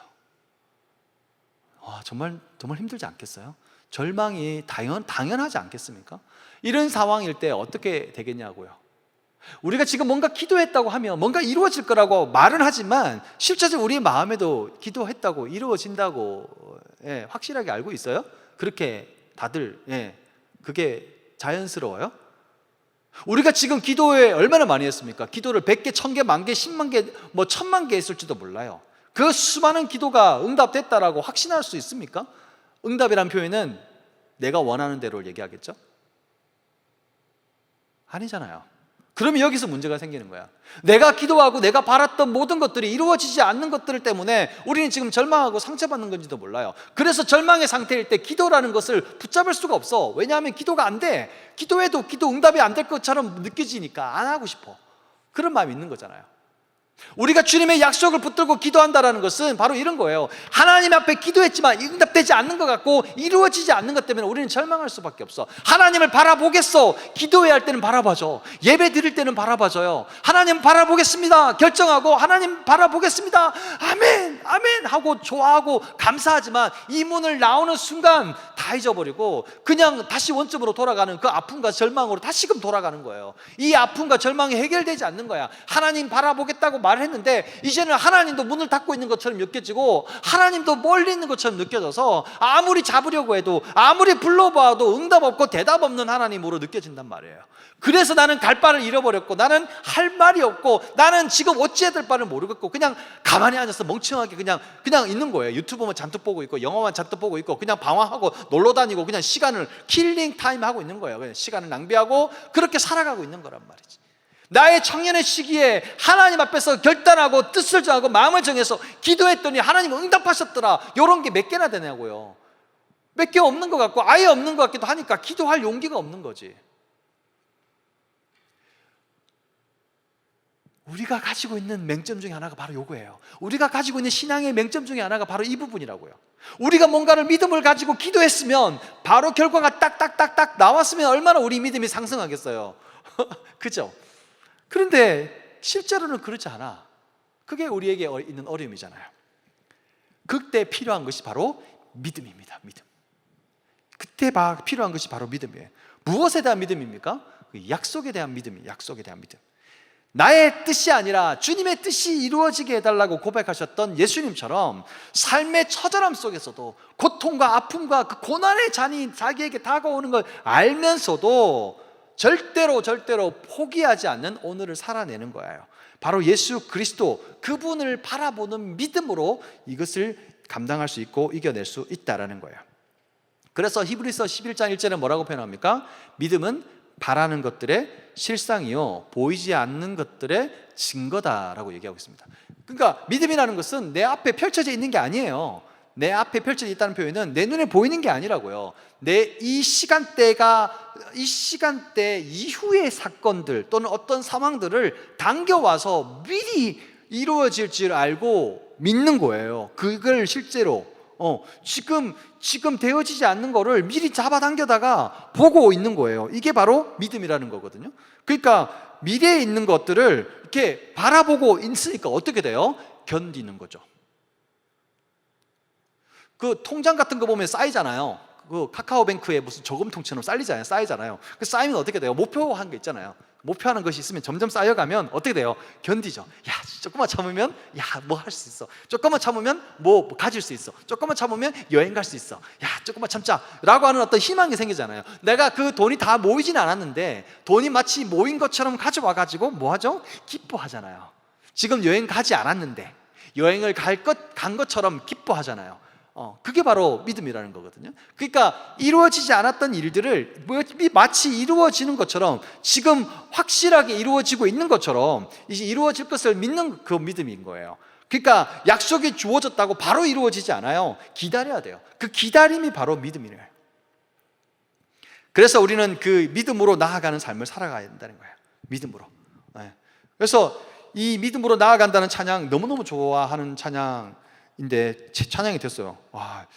S1: 정말 힘들지 않겠어요? 절망이 당연하지 않겠습니까? 이런 상황일 때 어떻게 되겠냐고요. 우리가 지금 뭔가 기도했다고 하면 뭔가 이루어질 거라고 말은 하지만, 실제로 우리 마음에도 기도했다고 이루어진다고 확실하게 알고 있어요? 그렇게 다들 그게 자연스러워요? 우리가 지금 기도에 얼마나 많이 했습니까? 기도를 100개, 1000개, 10,000개, 10만 개, 뭐 1000만 개 했을지도 몰라요. 그 수많은 기도가 응답됐다라고 확신할 수 있습니까? 응답이란 표현은 내가 원하는 대로 얘기하겠죠? 아니잖아요. 그러면 여기서 문제가 생기는 거야. 내가 기도하고 내가 바랐던 모든 것들이 이루어지지 않는 것들 때문에 우리는 지금 절망하고 상처받는 건지도 몰라요. 그래서 절망의 상태일 때 기도라는 것을 붙잡을 수가 없어. 왜냐하면 기도가 안 돼. 기도해도 기도 응답이 안 될 것처럼 느껴지니까 안 하고 싶어. 그런 마음이 있는 거잖아요. 우리가 주님의 약속을 붙들고 기도한다는 것은 바로 이런 거예요. 하나님 앞에 기도했지만 응답되지 않는 것 같고 이루어지지 않는 것 때문에 우리는 절망할 수밖에 없어. 하나님을 바라보겠어. 기도해야 할 때는 바라봐줘. 예배 드릴 때는 바라봐줘요. 하나님 바라보겠습니다 결정하고, 하나님 바라보겠습니다, 아멘 아멘 하고 좋아하고 감사하지만, 이 문을 나오는 순간 다 잊어버리고 그냥 다시 원점으로 돌아가는, 그 아픔과 절망으로 다시금 돌아가는 거예요. 이 아픔과 절망이 해결되지 않는 거야. 하나님 바라보겠다고 말을 했는데 이제는 하나님도 문을 닫고 있는 것처럼 느껴지고, 하나님도 멀리 있는 것처럼 느껴져서 아무리 잡으려고 해도, 아무리 불러봐도 응답 없고 대답 없는 하나님으로 느껴진단 말이에요. 그래서 나는 갈 바를 잃어버렸고, 나는 할 말이 없고, 나는 지금 어찌해야 될 바를 모르겠고, 그냥 가만히 앉아서 멍청하게 그냥 있는 거예요. 유튜브만 잔뜩 보고 있고, 영화만 잔뜩 보고 있고, 그냥 방황하고 놀러 다니고, 그냥 시간을 킬링 타임 하고 있는 거예요. 그냥 시간을 낭비하고 그렇게 살아가고 있는 거란 말이지. 나의 청년의 시기에 하나님 앞에서 결단하고 뜻을 정하고 마음을 정해서 기도했더니 하나님 응답하셨더라. 이런 게 몇 개나 되냐고요. 몇 개 없는 것 같고 아예 없는 것 같기도 하니까 기도할 용기가 없는 거지. 우리가 가지고 있는 맹점 중에 하나가 바로 요거예요. 우리가 가지고 있는 신앙의 맹점 중에 하나가 바로 이 부분이라고요. 우리가 뭔가를 믿음을 가지고 기도했으면 바로 결과가 딱딱딱딱 나왔으면 얼마나 우리 믿음이 상승하겠어요. 그죠? 그런데 실제로는 그렇지 않아. 그게 우리에게 있는 어려움이잖아요. 그때 필요한 것이 바로 믿음입니다. 믿음. 그때 필요한 것이 바로 믿음이에요. 무엇에 대한 믿음입니까? 약속에 대한 믿음이에요. 약속에 대한 믿음. 나의 뜻이 아니라 주님의 뜻이 이루어지게 해달라고 고백하셨던 예수님처럼 삶의 처절함 속에서도 고통과 아픔과 그 고난의 잔이 자기에게 다가오는 걸 알면서도 절대로 포기하지 않는 오늘을 살아내는 거예요. 바로 예수 그리스도, 그분을 바라보는 믿음으로 이것을 감당할 수 있고 이겨낼 수 있다라는 거예요. 그래서 히브리서 11장 1절에 뭐라고 표현합니까? 믿음은 바라는 것들의 실상이요 보이지 않는 것들의 증거다라고 얘기하고 있습니다. 그러니까 믿음이라는 것은 내 앞에 펼쳐져 있는 게 아니에요. 내 앞에 펼쳐져 있다는 표현은 내 눈에 보이는 게 아니라고요. 이 시간대 이후의 사건들 또는 어떤 상황들을 당겨와서 미리 이루어질 줄 알고 믿는 거예요. 그걸 실제로 지금 되어지지 않는 거를 미리 잡아당겨다가 보고 있는 거예요. 이게 바로 믿음이라는 거거든요. 그러니까 미래에 있는 것들을 이렇게 바라보고 있으니까 어떻게 돼요? 견디는 거죠. 그 통장 같은 거 보면 쌓이잖아요. 그 카카오뱅크에 무슨 저금통처럼 쌓이잖아요. 그 쌓이면 어떻게 돼요? 목표한 게 있잖아요. 목표하는 것이 있으면 점점 쌓여가면 어떻게 돼요? 견디죠. 야, 조금만 참으면 뭐 할 수 있어. 조금만 참으면 뭐 가질 수 있어. 조금만 참으면 여행 갈 수 있어. 야, 조금만 참자 라고 하는 어떤 희망이 생기잖아요. 내가 그 돈이 다 모이진 않았는데 돈이 마치 모인 것처럼 가져와 가지고 뭐 하죠? 기뻐하잖아요. 지금 여행 가지 않았는데 여행을 간 것처럼 기뻐하잖아요. 그게 바로 믿음이라는 거거든요. 그러니까 이루어지지 않았던 일들을 마치 이루어지는 것처럼 지금 확실하게 이루어지고 있는 것처럼 이제 이루어질 것을 믿는 그 믿음인 거예요. 그러니까 약속이 주어졌다고 바로 이루어지지 않아요. 기다려야 돼요. 그 기다림이 바로 믿음이래요. 그래서 우리는 그 믿음으로 나아가는 삶을 살아가야 된다는 거예요. 믿음으로. 그래서 이 믿음으로 나아간다는 찬양 너무너무 좋아하는 찬양인데 찬양이 됐어요. 와,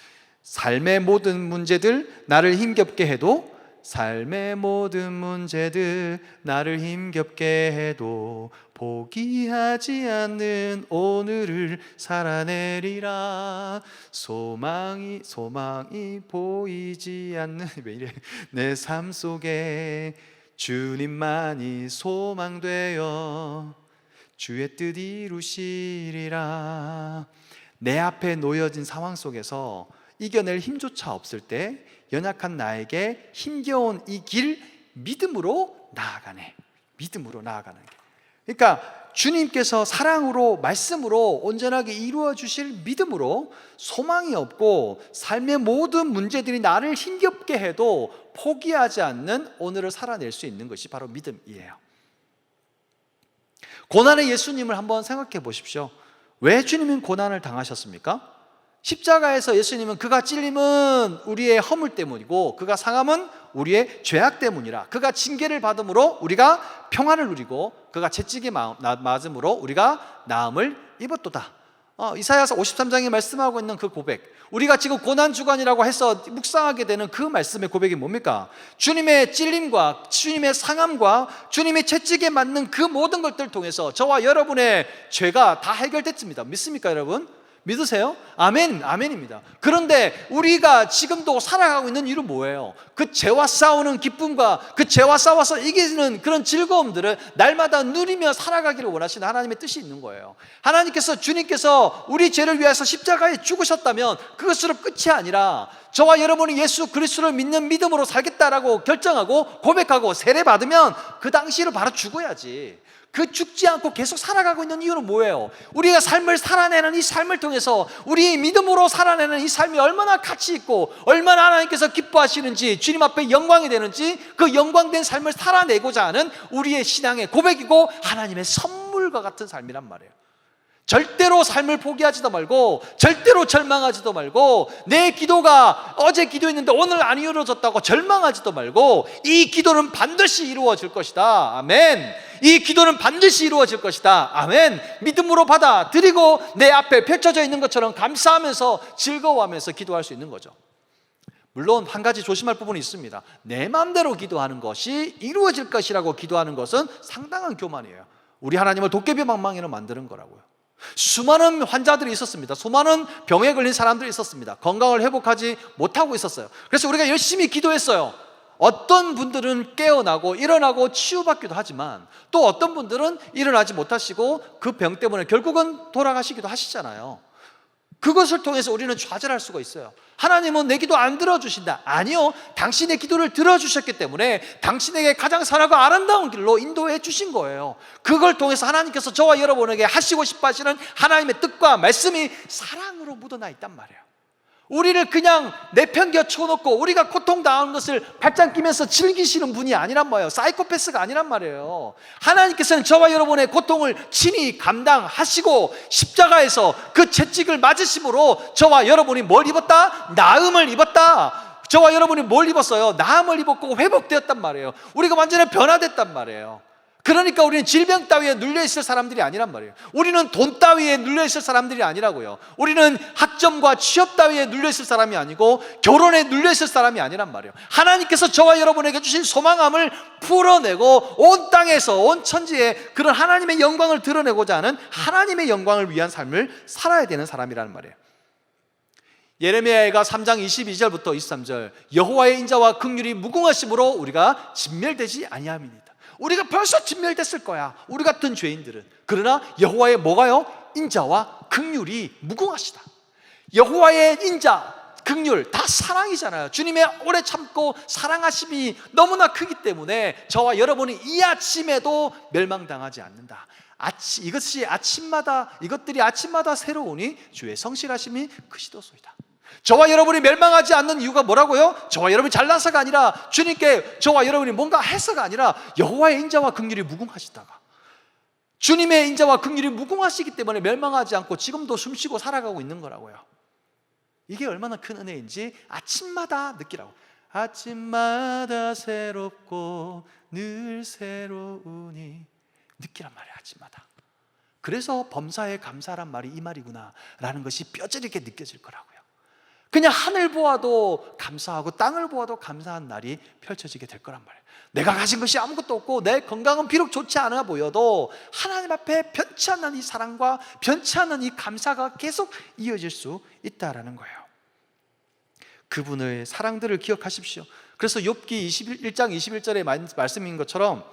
S1: 삶의 모든 문제들 나를 힘겹게 해도 삶의 모든 문제들 나를 힘겹게 해도 포기하지 않는 오늘을 살아내리라. 소망이 보이지 않는 왜 이래 내 삶 속에 주님만이 소망되어 주의 뜻 이루시리라. 내 앞에 놓여진 상황 속에서 이겨낼 힘조차 없을 때 연약한 나에게 힘겨운 이 길 믿음으로 나아가네. 믿음으로 나아가는 게. 그러니까 주님께서 사랑으로 말씀으로 온전하게 이루어 주실 믿음으로 소망이 없고 삶의 모든 문제들이 나를 힘겹게 해도 포기하지 않는 오늘을 살아낼 수 있는 것이 바로 믿음이에요. 고난의 예수님을 한번 생각해 보십시오. 왜 주님은 고난을 당하셨습니까? 십자가에서 예수님은 그가 찔림은 우리의 허물 때문이고 그가 상함은 우리의 죄악 때문이라. 그가 징계를 받음으로 우리가 평안을 누리고 그가 채찍에 맞음으로 우리가 나음을 입었도다. 이사야서 53장에 말씀하고 있는 그 고백, 우리가 지금 고난주간이라고 해서 묵상하게 되는 그 말씀의 고백이 뭡니까? 주님의 찔림과 주님의 상함과 주님의 채찍에 맞는 그 모든 것들을 통해서 저와 여러분의 죄가 다 해결됐습니다. 믿습니까 여러분? 믿으세요? 아멘, 아멘입니다. 그런데 우리가 지금도 살아가고 있는 이유는 뭐예요? 그 죄와 싸우는 기쁨과 그 죄와 싸워서 이기는 그런 즐거움들을 날마다 누리며 살아가기를 원하시는 하나님의 뜻이 있는 거예요. 하나님께서, 주님께서 우리 죄를 위해서 십자가에 죽으셨다면 그것으로 끝이 아니라 저와 여러분이 예수 그리스도를 믿는 믿음으로 살겠다라고 결정하고 고백하고 세례 받으면 그 당시를 바로 죽어야지. 그 죽지 않고 계속 살아가고 있는 이유는 뭐예요? 우리가 삶을 살아내는 이 삶을 통해서 우리 믿음으로 살아내는 이 삶이 얼마나 가치 있고 얼마나 하나님께서 기뻐하시는지, 주님 앞에 영광이 되는지, 그 영광된 삶을 살아내고자 하는 우리의 신앙의 고백이고 하나님의 선물과 같은 삶이란 말이에요. 절대로 삶을 포기하지도 말고, 절대로 절망하지도 말고, 내 기도가 어제 기도했는데 오늘 안 이루어졌다고 절망하지도 말고, 이 기도는 반드시 이루어질 것이다. 아멘. 이 기도는 반드시 이루어질 것이다. 아멘. 믿음으로 받아들이고 내 앞에 펼쳐져 있는 것처럼 감사하면서 즐거워하면서 기도할 수 있는 거죠. 물론 한 가지 조심할 부분이 있습니다. 내 마음대로 기도하는 것이 이루어질 것이라고 기도하는 것은 상당한 교만이에요. 우리 하나님을 도깨비 방망이로 만드는 거라고요. 수많은 환자들이 있었습니다. 수많은 병에 걸린 사람들이 있었습니다. 건강을 회복하지 못하고 있었어요. 그래서 우리가 열심히 기도했어요. 어떤 분들은 깨어나고 일어나고 치유받기도 하지만 또 어떤 분들은 일어나지 못하시고 그 병 때문에 결국은 돌아가시기도 하시잖아요. 그것을 통해서 우리는 좌절할 수가 있어요. 하나님은 내 기도 안 들어주신다. 아니요, 당신의 기도를 들어주셨기 때문에 당신에게 가장 선하고 아름다운 길로 인도해 주신 거예요. 그걸 통해서 하나님께서 저와 여러분에게 하시고 싶어 하시는 하나님의 뜻과 말씀이 사랑으로 묻어나 있단 말이에요. 우리를 그냥 내팽겨 쳐놓고 우리가 고통당하는 것을 발짱 끼면서 즐기시는 분이 아니란 말이에요. 사이코패스가 아니란 말이에요. 하나님께서는 저와 여러분의 고통을 친히 감당하시고 십자가에서 그 채찍을 맞으심으로 저와 여러분이 뭘 입었다? 나음을 입었다. 저와 여러분이 뭘 입었어요? 나음을 입었고 회복되었단 말이에요. 우리가 완전히 변화됐단 말이에요. 그러니까 우리는 질병 따위에 눌려있을 사람들이 아니란 말이에요. 우리는 돈 따위에 눌려있을 사람들이 아니라고요. 우리는 학점과 취업 따위에 눌려있을 사람이 아니고 결혼에 눌려있을 사람이 아니란 말이에요. 하나님께서 저와 여러분에게 주신 소망함을 풀어내고 온 땅에서 온 천지에 그런 하나님의 영광을 드러내고자 하는 하나님의 영광을 위한 삶을 살아야 되는 사람이라는 말이에요. 예레미야가 3장 22절부터 23절, 여호와의 인자와 긍휼이 무궁하심으로 우리가 진멸되지 아니함이니이다. 우리가 벌써 진멸됐을 거야, 우리 같은 죄인들은. 그러나 여호와의 뭐가요? 인자와 긍휼이 무궁하시다. 여호와의 인자, 긍휼 다 사랑이잖아요. 주님의 오래 참고 사랑하심이 너무나 크기 때문에 저와 여러분이 이 아침에도 멸망당하지 않는다. 이것들이 아침마다 새로우니 주의 성실하심이 크시도소이다. 저와 여러분이 멸망하지 않는 이유가 뭐라고요? 저와 여러분이 잘나서가 아니라 주님께 저와 여러분이 뭔가 해서가 아니라 여호와의 인자와 긍휼이 무궁하시다가, 주님의 인자와 긍휼이 무궁하시기 때문에 멸망하지 않고 지금도 숨쉬고 살아가고 있는 거라고요. 이게 얼마나 큰 은혜인지 아침마다 느끼라고. 아침마다 새롭고 늘 새로우니 느끼란 말이에요. 아침마다. 그래서 범사에 감사란 말이 이 말이구나 라는 것이 뼈저리게 느껴질 거라고요. 그냥 하늘 보아도 감사하고 땅을 보아도 감사한 날이 펼쳐지게 될 거란 말이에요. 내가 가진 것이 아무것도 없고 내 건강은 비록 좋지 않아 보여도 하나님 앞에 변치 않는 이 사랑과 변치 않는 이 감사가 계속 이어질 수 있다라는 거예요. 그분의 사랑들을 기억하십시오. 그래서 욥기 1장 21절의 말씀인 것처럼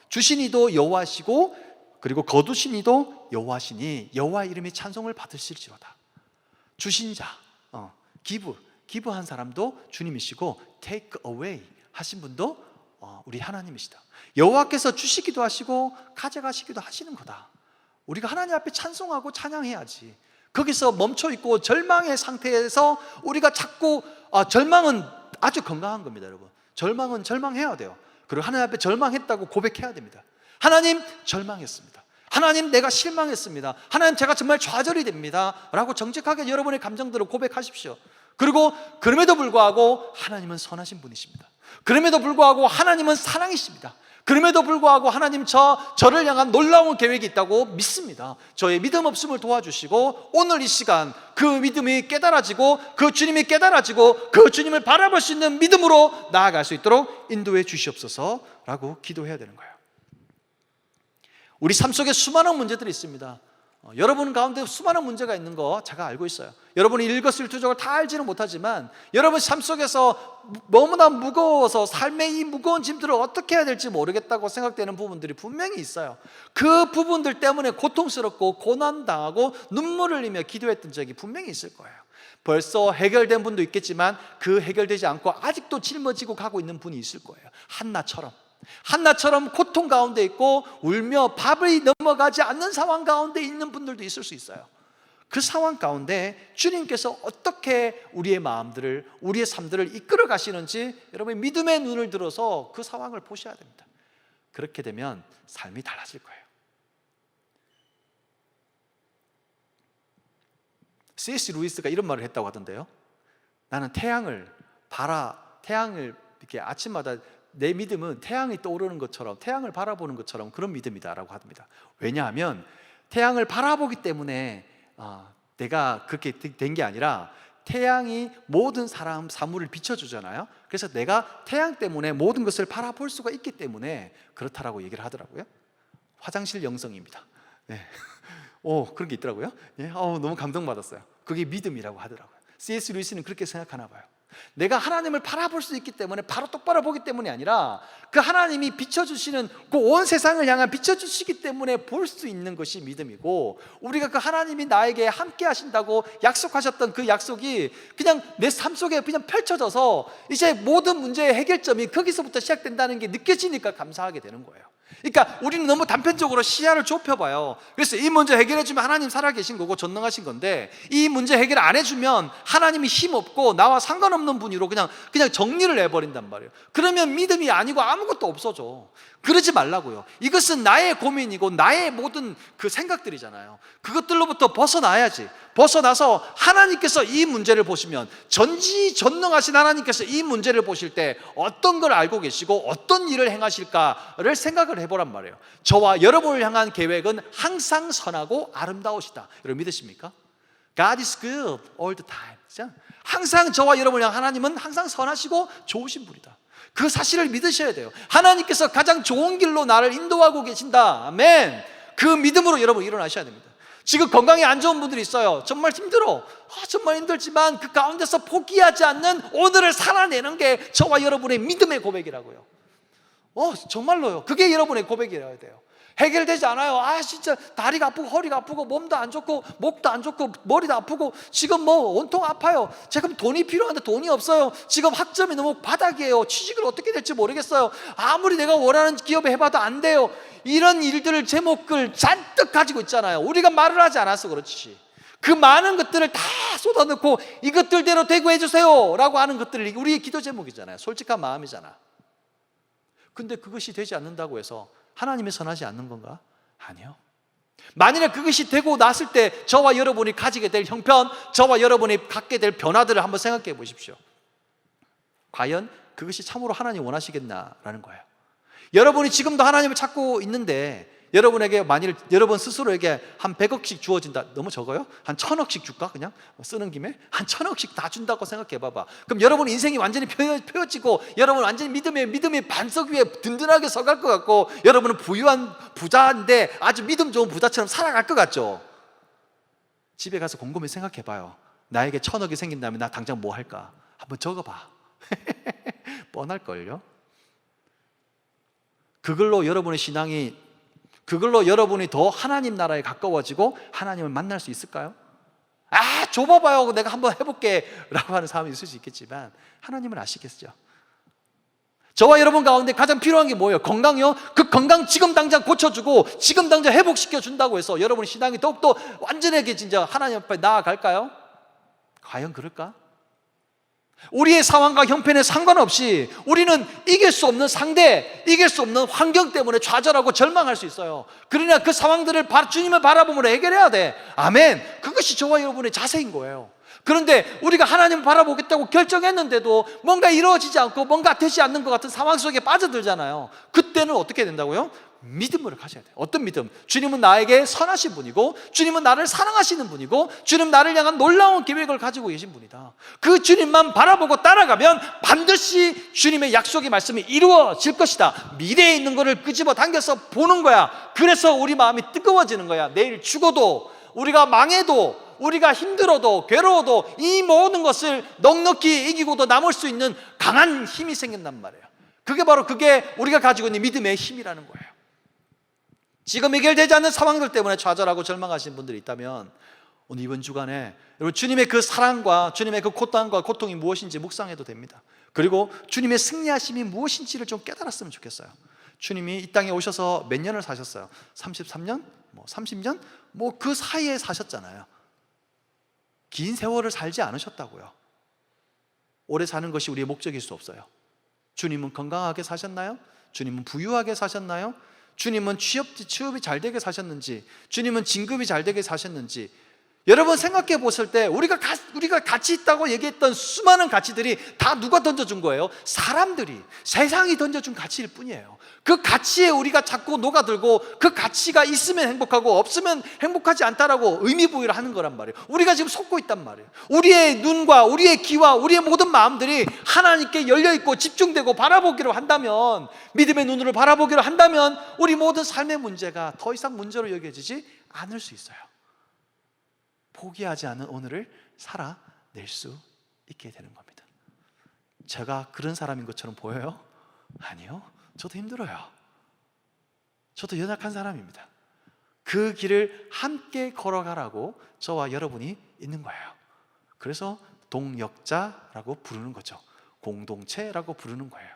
S1: 주신 이도 여호와시고 그리고 거두신 이도 여호와시니 여호와 이름이 찬송을 받으실지로다. 주신 자, 기부한 사람도 주님이시고 take away 하신 분도 우리 하나님이시다. 여호와께서 주시기도 하시고 가져가시기도 하시는 거다. 우리가 하나님 앞에 찬송하고 찬양해야지. 거기서 멈춰있고 절망의 상태에서 우리가 자꾸 절망은 아주 건강한 겁니다. 여러분, 절망은 절망해야 돼요. 그리고 하나님 앞에 절망했다고 고백해야 됩니다. 하나님, 절망했습니다. 하나님, 내가 실망했습니다. 하나님, 제가 정말 좌절이 됩니다 라고 정직하게 여러분의 감정들을 고백하십시오. 그리고 그럼에도 불구하고 하나님은 선하신 분이십니다. 그럼에도 불구하고 하나님은 사랑이십니다. 그럼에도 불구하고 하나님 저를 향한 놀라운 계획이 있다고 믿습니다. 저의 믿음 없음을 도와주시고 오늘 이 시간 그 믿음이 깨달아지고 그 주님이 깨달아지고 그 주님을 바라볼 수 있는 믿음으로 나아갈 수 있도록 인도해 주시옵소서라고 기도해야 되는 거예요. 우리 삶 속에 수많은 문제들이 있습니다. 여러분 가운데 수많은 문제가 있는 거 제가 알고 있어요. 여러분이 일거수일투족을 다 알지는 못하지만 여러분 삶 속에서 너무나 무거워서 삶의 이 무거운 짐들을 어떻게 해야 될지 모르겠다고 생각되는 부분들이 분명히 있어요. 그 부분들 때문에 고통스럽고 고난당하고 눈물을 흘리며 기도했던 적이 분명히 있을 거예요. 벌써 해결된 분도 있겠지만 그 해결되지 않고 아직도 짊어지고 가고 있는 분이 있을 거예요. 한나처럼 고통 가운데 있고 울며 밥이 넘어가지 않는 상황 가운데 있는 분들도 있을 수 있어요. 그 상황 가운데 주님께서 어떻게 우리의 마음들을, 우리의 삶들을 이끌어 가시는지 여러분 믿음의 눈을 들어서 그 상황을 보셔야 됩니다. 그렇게 되면 삶이 달라질 거예요. C.S. 루이스가 이런 말을 했다고 하던데요. 나는 태양을 이렇게 아침마다 내 믿음은 태양이 떠오르는 것처럼, 태양을 바라보는 것처럼 그런 믿음이다라고 합니다. 왜냐하면 태양을 바라보기 때문에 내가 그렇게 된 게 아니라 태양이 모든 사물을 비춰주잖아요. 그래서 내가 태양 때문에 모든 것을 바라볼 수가 있기 때문에 그렇다라고 얘기를 하더라고요. 화장실 영성입니다. 네. 그런 게 있더라고요. 예? 너무 감동받았어요. 그게 믿음이라고 하더라고요. C.S. 루이스는 그렇게 생각하나 봐요. 내가 하나님을 바라볼 수 있기 때문에, 바로 똑바로 보기 때문이 아니라 그 하나님이 비춰주시는 그 온 세상을 향한 비춰주시기 때문에 볼 수 있는 것이 믿음이고, 우리가 그 하나님이 나에게 함께 하신다고 약속하셨던 그 약속이 그냥 내 삶 속에 그냥 펼쳐져서 이제 모든 문제의 해결점이 거기서부터 시작된다는 게 느껴지니까 감사하게 되는 거예요. 그러니까 우리는 너무 단편적으로 시야를 좁혀봐요. 그래서 이 문제 해결해주면 하나님 살아계신 거고 전능하신 건데, 이 문제 해결 안 해주면 하나님이 힘없고 나와 상관없는 분이로 그냥 정리를 해버린단 말이에요. 그러면 믿음이 아니고 아무것도 없어져. 그러지 말라고요. 이것은 나의 고민이고 나의 모든 그 생각들이잖아요. 그것들로부터 벗어나야지. 벗어나서 하나님께서 이 문제를 보시면, 전지전능하신 하나님께서 이 문제를 보실 때 어떤 걸 알고 계시고 어떤 일을 행하실까를 생각을 해보란 말이에요. 저와 여러분을 향한 계획은 항상 선하고 아름다우시다. 여러분 믿으십니까? God is good all the time. 항상 저와 여러분을 향한 하나님은 항상 선하시고 좋으신 분이다. 그 사실을 믿으셔야 돼요. 하나님께서 가장 좋은 길로 나를 인도하고 계신다. 아멘. 그 믿음으로 여러분 일어나셔야 됩니다. 지금 건강이 안 좋은 분들이 있어요. 정말 힘들어. 정말 힘들지만 그 가운데서 포기하지 않는 오늘을 살아내는 게 저와 여러분의 믿음의 고백이라고요. 정말로요. 그게 여러분의 고백이라야 돼요. 해결되지 않아요. 진짜 다리가 아프고 허리가 아프고 몸도 안 좋고 목도 안 좋고 머리도 아프고 지금 온통 아파요. 지금 돈이 필요한데 돈이 없어요. 지금 학점이 너무 바닥이에요. 취직을 어떻게 될지 모르겠어요. 아무리 내가 원하는 기업에 해봐도 안 돼요. 이런 일들을, 제목을 잔뜩 가지고 있잖아요. 우리가 말을 하지 않아서 그렇지. 그 많은 것들을 다 쏟아넣고 이것들대로 되고 해주세요 라고 하는 것들이 우리의 기도 제목이잖아요. 솔직한 마음이잖아. 근데 그것이 되지 않는다고 해서 하나님이 선하지 않는 건가? 아니요. 만일에 그것이 되고 났을 때 저와 여러분이 가지게 될 형편, 저와 여러분이 갖게 될 변화들을 한번 생각해 보십시오. 과연 그것이 참으로 하나님 원하시겠나라는 거예요. 여러분이 지금도 하나님을 찾고 있는데, 여러분에게 만일 여러분 스스로에게 한 100억씩 주어진다. 너무 적어요? 한 1000억씩 줄까? 그냥 쓰는 김에 한 1000억씩 다 준다고 생각해 봐봐. 그럼 여러분 인생이 완전히 펴지고 여러분 완전히 믿음의 반석 위에 든든하게 서갈 것 같고, 여러분은 부유한 부자인데 아주 믿음 좋은 부자처럼 살아갈 것 같죠? 집에 가서 곰곰이 생각해 봐요. 나에게 1000억이 생긴다면 나 당장 뭐 할까? 한번 적어봐. 뻔할걸요? 그걸로 여러분이 더 하나님 나라에 가까워지고 하나님을 만날 수 있을까요? 좁아봐요. 내가 한번 해볼게 라고 하는 사람이 있을 수 있겠지만 하나님은 아시겠죠? 저와 여러분 가운데 가장 필요한 게 뭐예요? 건강이요? 그 건강 지금 당장 고쳐주고 지금 당장 회복시켜 준다고 해서 여러분의 신앙이 더욱더 완전하게 진짜 하나님 앞에 나아갈까요? 과연 그럴까? 우리의 상황과 형편에 상관없이 우리는 이길 수 없는 상대, 이길 수 없는 환경 때문에 좌절하고 절망할 수 있어요. 그러나 그 상황들을 주님을 바라보므로 해결해야 돼. 아멘. 그것이 저와 여러분의 자세인 거예요. 그런데 우리가 하나님을 바라보겠다고 결정했는데도 뭔가 이루어지지 않고 뭔가 되지 않는 것 같은 상황 속에 빠져들잖아요. 그때는 어떻게 된다고요? 믿음을 가져야 돼요. 어떤 믿음? 주님은 나에게 선하신 분이고, 주님은 나를 사랑하시는 분이고, 주님 나를 향한 놀라운 계획을 가지고 계신 분이다. 그 주님만 바라보고 따라가면 반드시 주님의 약속의 말씀이 이루어질 것이다. 미래에 있는 것을 끄집어 당겨서 보는 거야. 그래서 우리 마음이 뜨거워지는 거야. 내일 죽어도, 우리가 망해도, 우리가 힘들어도 괴로워도 이 모든 것을 넉넉히 이기고도 남을 수 있는 강한 힘이 생긴단 말이에요. 그게 우리가 가지고 있는 믿음의 힘이라는 거예요. 지금 해결되지 않는 상황들 때문에 좌절하고 절망하시는 분들이 있다면 오늘 이번 주간에 여러분 주님의 그 사랑과 주님의 그 고통과 고통이 무엇인지 묵상해도 됩니다. 그리고 주님의 승리하심이 무엇인지를 좀 깨달았으면 좋겠어요. 주님이 이 땅에 오셔서 몇 년을 사셨어요? 33년? 30년? 그 사이에 사셨잖아요. 긴 세월을 살지 않으셨다고요. 오래 사는 것이 우리의 목적일 수 없어요. 주님은 건강하게 사셨나요? 주님은 부유하게 사셨나요? 주님은 취업이 잘 되게 사셨는지, 주님은 진급이 잘 되게 사셨는지, 여러분 생각해 보실 때 우리가 가치 있다고 얘기했던 수많은 가치들이 다 누가 던져준 거예요? 사람들이, 세상이 던져준 가치일 뿐이에요. 그 가치에 우리가 자꾸 녹아들고 그 가치가 있으면 행복하고 없으면 행복하지 않다라고 의미부여를 하는 거란 말이에요. 우리가 지금 속고 있단 말이에요. 우리의 눈과 우리의 귀와 우리의 모든 마음들이 하나님께 열려있고 집중되고 바라보기로 한다면, 믿음의 눈으로 바라보기로 한다면 우리 모든 삶의 문제가 더 이상 문제로 여겨지지 않을 수 있어요. 포기하지 않은 오늘을 살아낼 수 있게 되는 겁니다. 제가 그런 사람인 것처럼 보여요? 아니요. 저도 힘들어요. 저도 연약한 사람입니다. 그 길을 함께 걸어가라고 저와 여러분이 있는 거예요. 그래서 동역자라고 부르는 거죠. 공동체라고 부르는 거예요.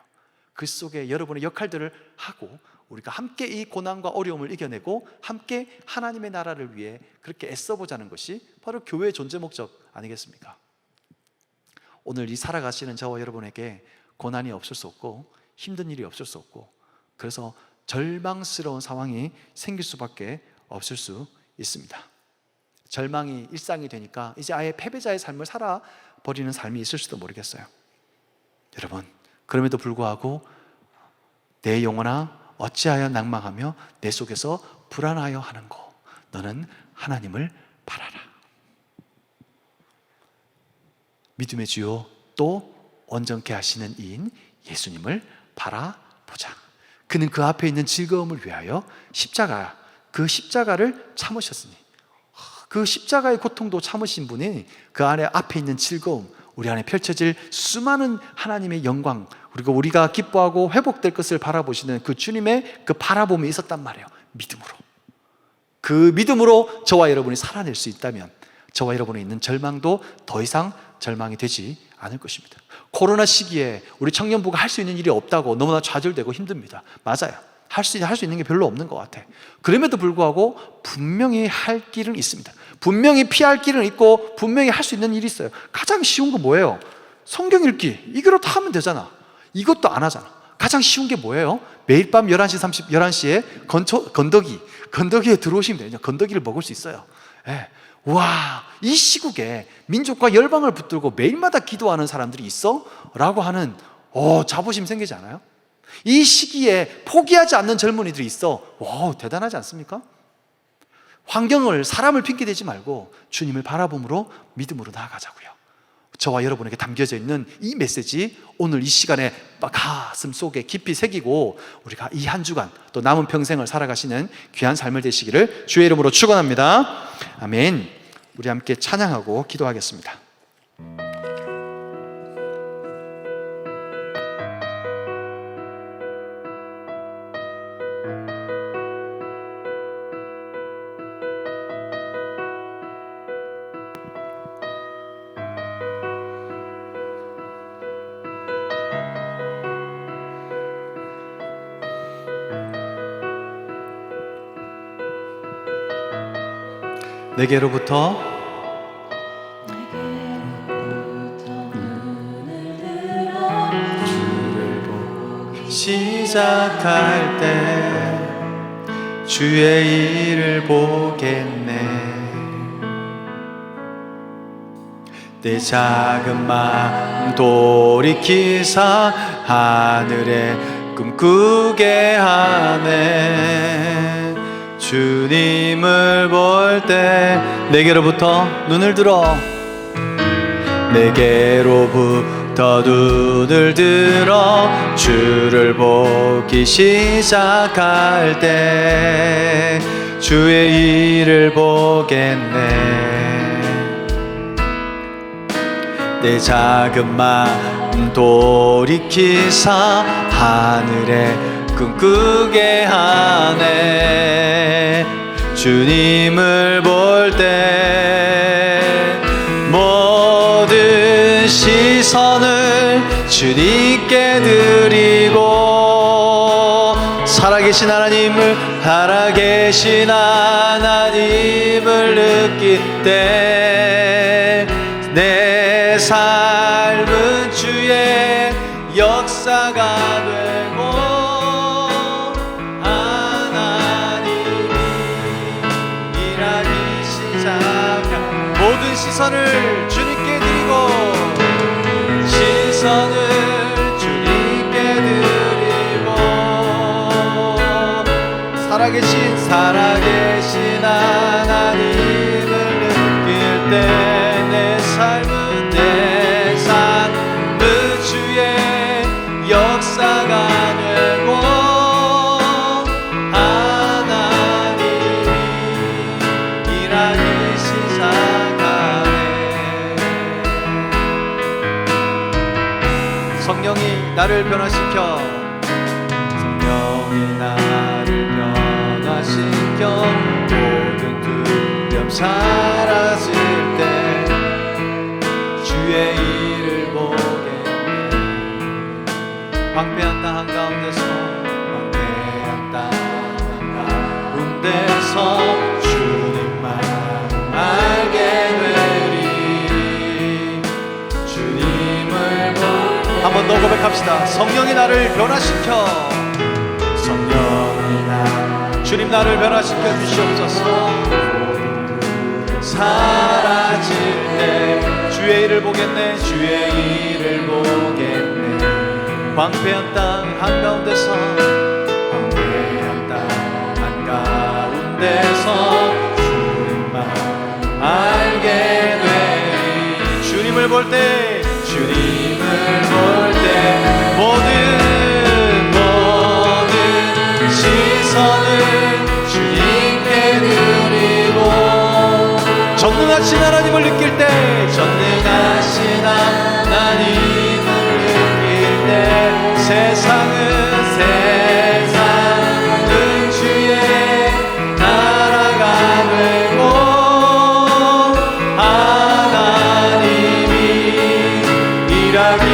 S1: 그 속에 여러분의 역할들을 하고 우리가 함께 이 고난과 어려움을 이겨내고 함께 하나님의 나라를 위해 그렇게 애써보자는 것이 바로 교회의 존재 목적 아니겠습니까? 오늘 이 살아가시는 저와 여러분에게 고난이 없을 수 없고 힘든 일이 없을 수 없고, 그래서 절망스러운 상황이 생길 수밖에 없을 수 있습니다. 절망이 일상이 되니까 이제 아예 패배자의 삶을 살아버리는 삶이 있을 수도 모르겠어요. 여러분, 그럼에도 불구하고 내 영혼아 어찌하여 낭망하며 내 속에서 불안하여 하는고, 너는 하나님을 바라라. 믿음의 주요 또 온전케 하시는 이인 예수님을 바라보자. 그는 그 앞에 있는 즐거움을 위하여 그 십자가를 참으셨으니, 그 십자가의 고통도 참으신 분이 그 안에 앞에 있는 즐거움, 우리 안에 펼쳐질 수많은 하나님의 영광, 그리고 우리가 기뻐하고 회복될 것을 바라보시는 그 주님의 그 바라봄이 있었단 말이에요. 믿음으로. 그 믿음으로 저와 여러분이 살아낼 수 있다면 저와 여러분이 있는 절망도 더 이상 절망이 되지 않을 것입니다. 코로나 시기에 우리 청년부가 할 수 있는 일이 없다고 너무나 좌절되고 힘듭니다. 맞아요. 할 수 있는 게 별로 없는 것 같아. 그럼에도 불구하고 분명히 할 길은 있습니다. 분명히 피할 길은 있고 분명히 할 수 있는 일이 있어요. 가장 쉬운 거 뭐예요? 성경 읽기. 이거로 다 하면 되잖아. 이것도 안 하잖아. 가장 쉬운 게 뭐예요? 매일 밤 11시에 건더기에 들어오시면 돼요. 건더기를 먹을 수 있어요. 네. 와, 이 시국에 민족과 열방을 붙들고 매일마다 기도하는 사람들이 있어? 라고 하는 자부심 생기지 않아요? 이 시기에 포기하지 않는 젊은이들이 있어. 와, 대단하지 않습니까? 사람을 핑계대지 말고 주님을 바라봄으로 믿음으로 나아가자고요. 저와 여러분에게 담겨져 있는 이 메시지, 오늘 이 시간에 가슴 속에 깊이 새기고 우리가 이 한 주간 또 남은 평생을 살아가시는 귀한 삶을 되시기를 주의 이름으로 축원합니다. 아멘. 우리 함께 찬양하고 기도하겠습니다. 내게로부터 주를 보기 시작할 때 주의 일을 보겠네. 내 작은 마음 돌이키사 하늘에 꿈꾸게 하네. 주님을 볼 때 내게로부터 눈을 들어 주를 보기 시작할 때 주의 일을 보겠네. 내 작은 마음 돌이키사 하늘에 꿈꾸게 하네. 주님을 볼 때 주님께 드리고 살아계신 하나님을 느낄 때 내 삶은 주의 역사가 되고 하나님이 일하기 시작한 모든 시선을 주님께 드리고 시선을 주님께 드리고 살아계신 하나님을 느낄 때 내 삶은 주의 역사가 되고 하나님이 일하기 시작하네. 성령이 나를 변화시켜 모든 두려움 사라질 때 주의 일을 보겠네. 황폐한 땅 한가운데서 주님만 알게 되리. 주님을 한 번 더 고백합시다. 성령이 나를 변화시켜 주님 나를 변화시켜 주시옵소서. 사라질 때 주의 일을 보겠네. 황폐한 땅 한가운데서 주님만 알게 되리. 주님을 볼 때 모든 시선을 주님께 드리고 전능하신 하나님을 느낄 때 세상은 주의 나라가 되고 하나님이 일하기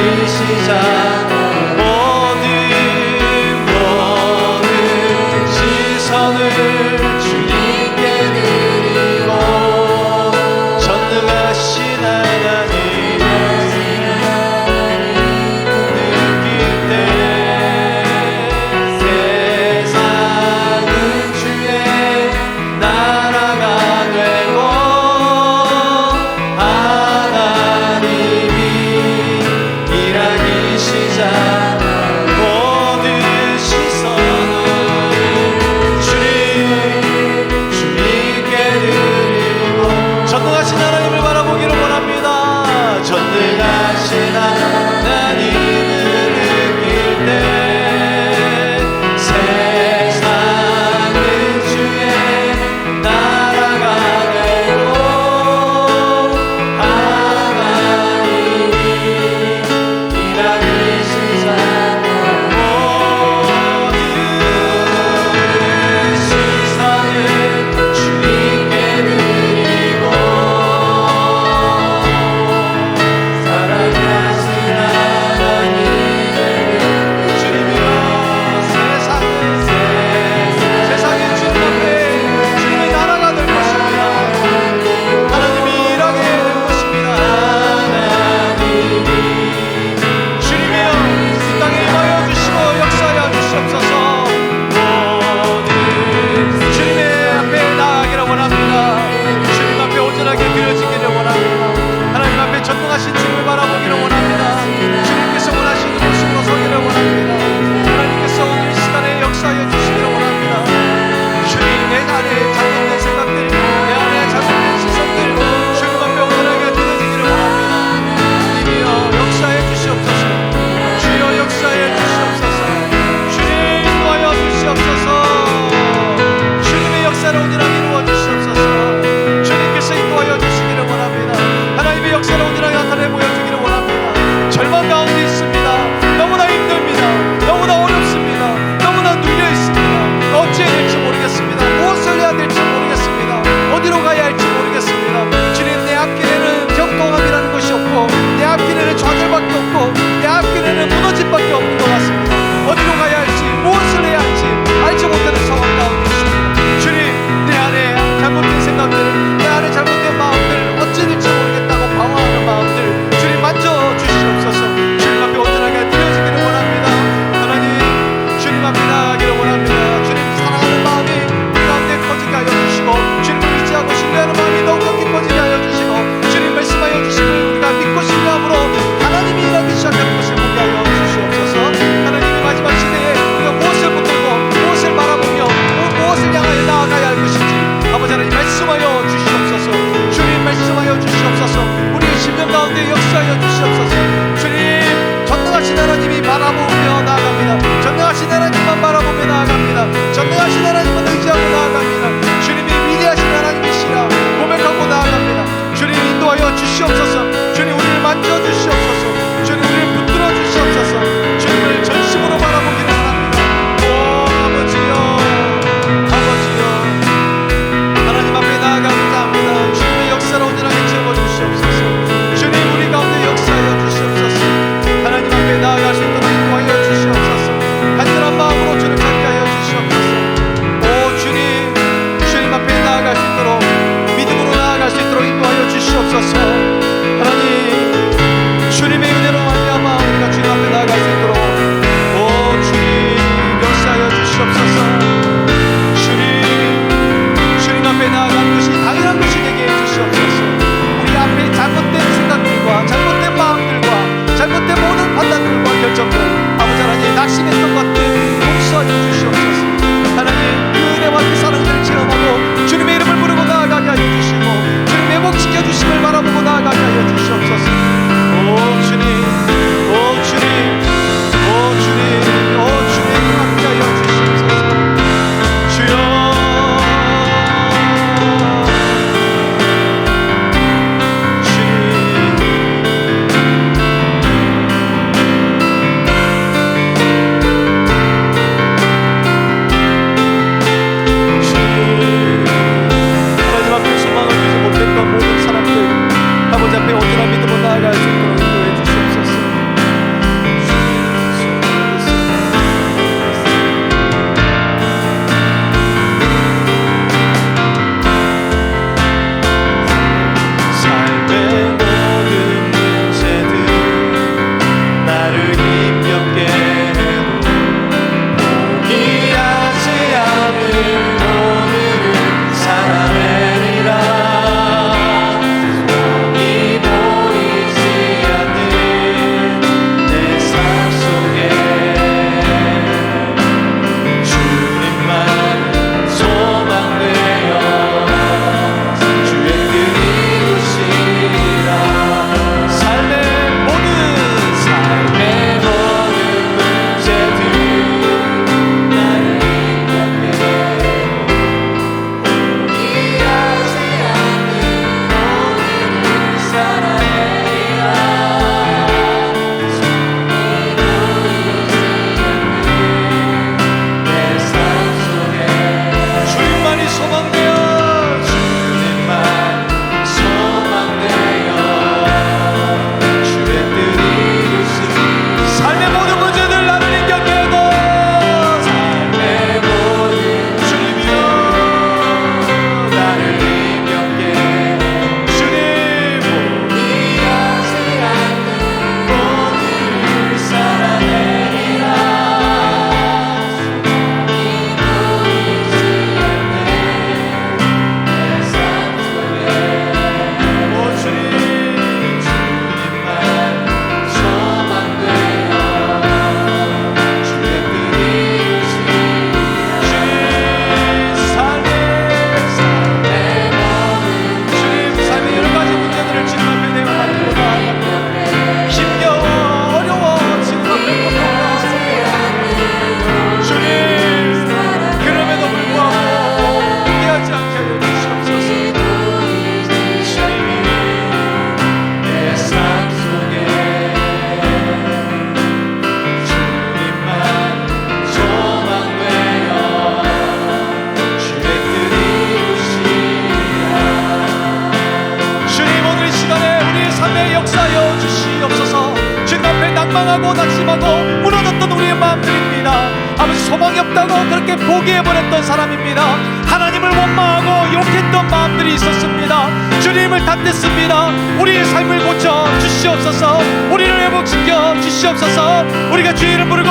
S1: 가망이 없다고 그렇게 포기해버렸던 사람입니다. 하나님을 원망하고 욕했던 마음들이 있었습니다. 주님을 탓했습니다. 우리의 삶을 고쳐 주시옵소서. 우리를 회복시켜 주시옵소서. 우리가 주의 이름 부르고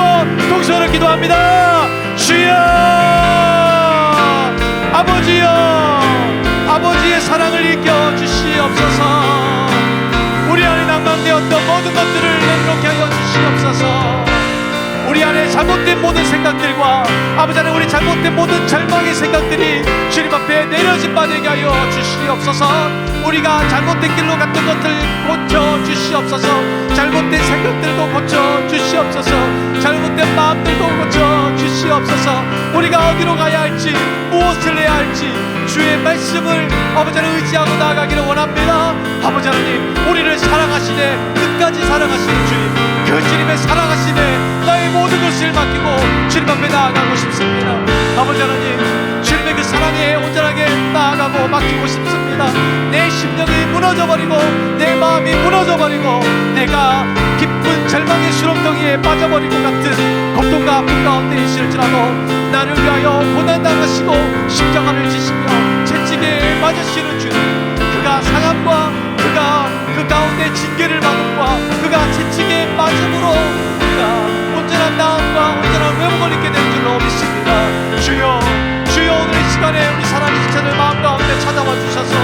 S1: 동서로 기도합니다. 주여, 아버지여, 아버지의 사랑을 일깨워 주시옵소서. 우리 안에 낭만되었던 모든 것들을 내려놓게 하여 주시옵소서. 우리 안에 잘못된 모든 생각들과 아버지 안에 우리 잘못된 모든 절망의 생각들이 주님 앞에 내려진 바 되게 하여 주시옵소서. 우리가 잘못된 길로 갔던 것들 고쳐 주시옵소서. 잘못된 생각들도 고쳐 주시옵소서. 잘못된 마음들도 고쳐 주시옵소서. 우리가 어디로 가야 할지, 무엇을 해야 할지 주의 말씀을 아버지 하나님 의지하고 나아가기를 원합니다. 아버지 하나님, 우리를 사랑하시네, 끝까지 사랑하시는 주님, 그 주님의 사랑하시네 나의 모든 것을 맡기고 주님 앞에 나아가고 싶습니다. 아버지 하나님, 주님의 그 사랑에 온전하게 나아가고 맡기고 싶습니다. 내 심령이 무너져버리고 내 마음이 무너져버리고 내가 깊은 절망의 수렁덩이에 빠져버리고 같은 고통과 아픔 가운데 있을지라도 나를 위하여 고난당하시고 십자가를 지시며 채찍에 맞으시는 주님, 그가 상함과 그가 그 가운데 징계를 받음과 그가 채찍에 맞음으로 그가 온전한 나음과 온전한 회복을 입게 된 줄로 믿습니다. 주여, 주여, 오늘 이 시간에 우리 사랑의 지체들 마음 가운데 찾아와 주셔서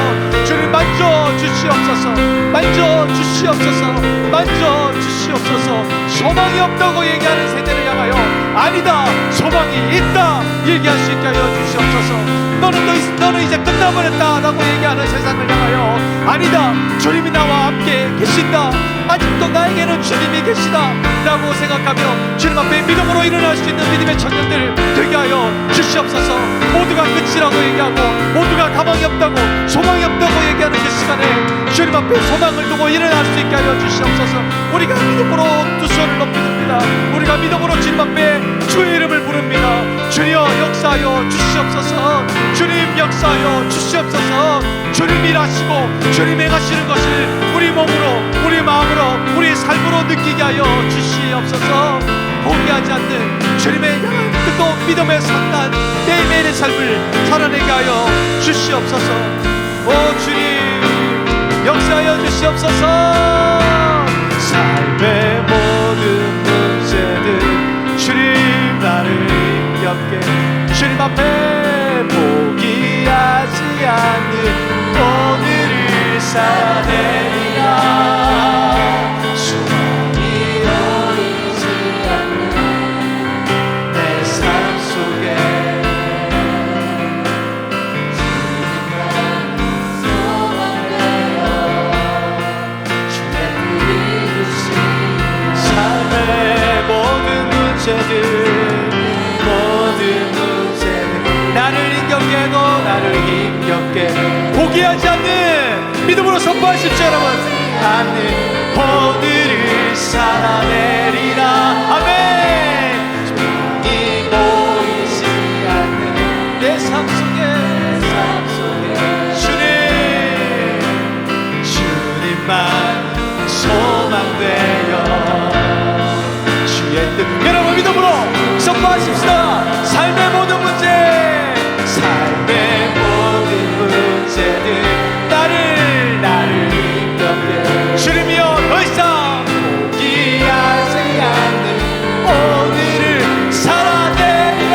S1: 주님 만져 주시옵소서. 만져 주시옵소서. 만져 주시옵소서. 소망이 없다고 얘기하는 세대를 향하여 아니다, 소망이 있다 얘기할 수 있게 하여 주시옵소서. 너는 이제 끝나버렸다 라고 얘기하는 세상을 향하여 아니다, 주님이 나와 함께 계신다, 아직도 나에게는 주님이 계시다 라고 생각하며 주님 앞에 믿음으로 일어날 수 있는 믿음의 청년들 되게 하여 주시옵소서. 모두가 끝이라고 얘기하고 모두가 가망이 없다고 소망이 없다고 얘기하는 그 시간에 주님 앞에 소망을 두고 일어날 수 있게 하여 주시옵소서. 우리가 믿음으로 두 손을 높이 듭니다. 우리가 믿음으로 주님 앞에 주의 이름을 부릅니다. 주여 역사하여 주시옵소서. 주님 역사하여 주시옵소서. 주님 일하시고 주님 행하시는 것을 우리 몸으로 우리 마음으로 우리 삶으로 느끼게 하여 주시옵소서. 포기하지 않는 주님의 향한 뜻도 믿음의 산단 매일매일의 삶을 살아내게 하여 주시옵소서. 오 주님 역사하여 주시옵소서. 삶의 모든 문제들 주님 나를 힘겹게 주님 앞에 포기하지 않는 오늘을 살아내리라. 소망이 보이지 않는 내 삶 속에 주님만 소망되어 주의 뜻이 이루시는 삶의 모든 문제들 나를 힘겹게 해도 나를 힘겹게 포기하지 않는 믿음으로 선포하십시오 여러분. 않는 오늘을 살아내리라. 아멘. 소망이 보이지 않는 내 삶 속에 주님만 소망되어 주의 뜻 여러분 믿음으로 선포하십시다. 삶의 모든 문제 삶의 모든 문제들 나를 힘겹게 주님이여 더 이상 포기하지 않는 오늘을 살아내리라.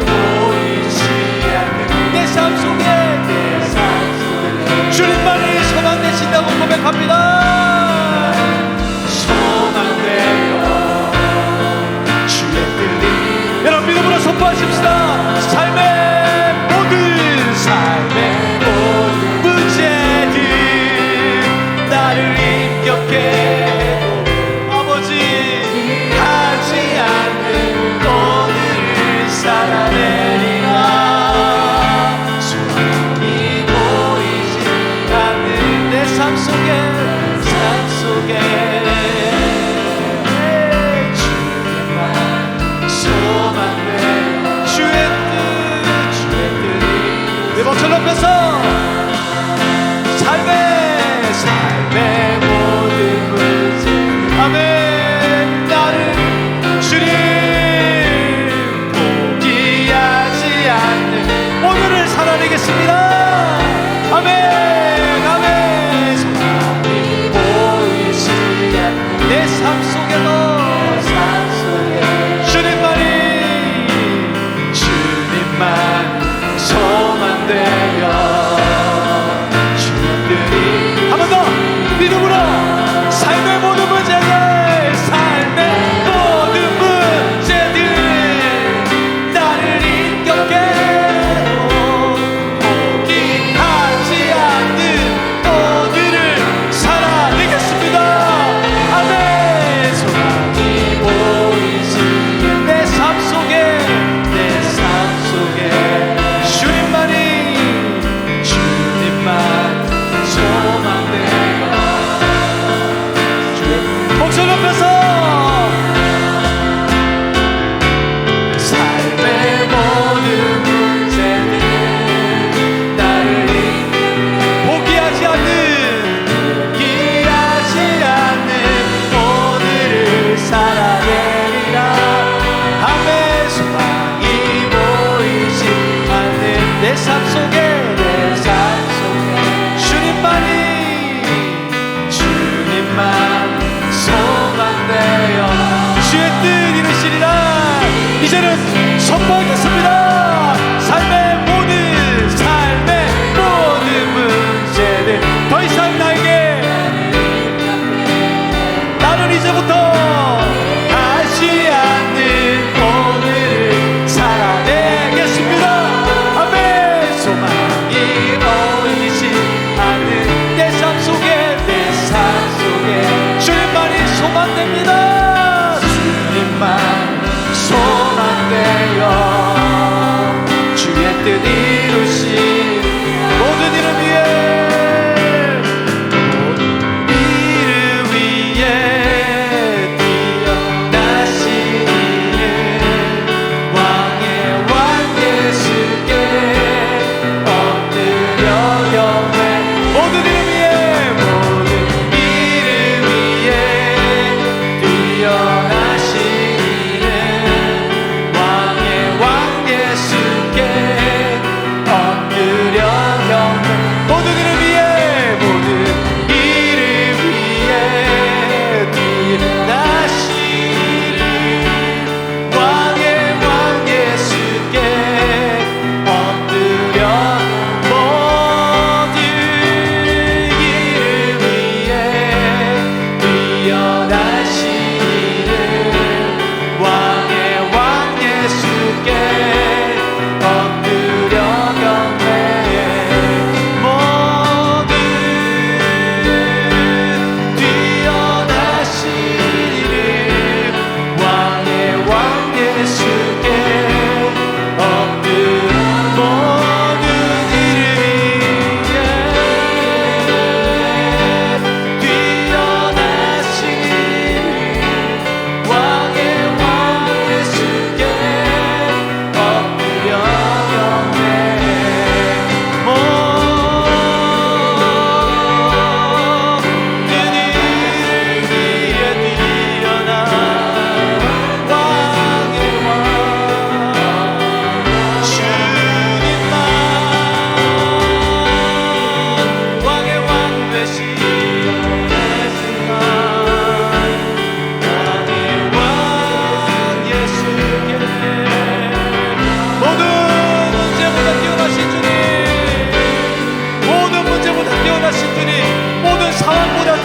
S1: 보이지 않는 내 삶 속에 주님만이 소망 되신다고 고백합니다. 선포하십시다. 삶의 모든 문제들 나를 힘겹게 해도 아버지 하지 않는 오늘을 살아내리라. 소망이 보이지 않는 내 삶 속에 목소리 높여서 삶의 모든 문제 아멘 나를 선포하겠습니다. 삶의 모든 문제들 더 이상 나는 이제부터 하지 않는 오늘을 살아내겠습니다. 아멘. 소망이 보이지 않는 내 삶 속에 주님만이 소망됩니다. 주님만 소망되어 주의 뜻 이루신 모든 이름 위에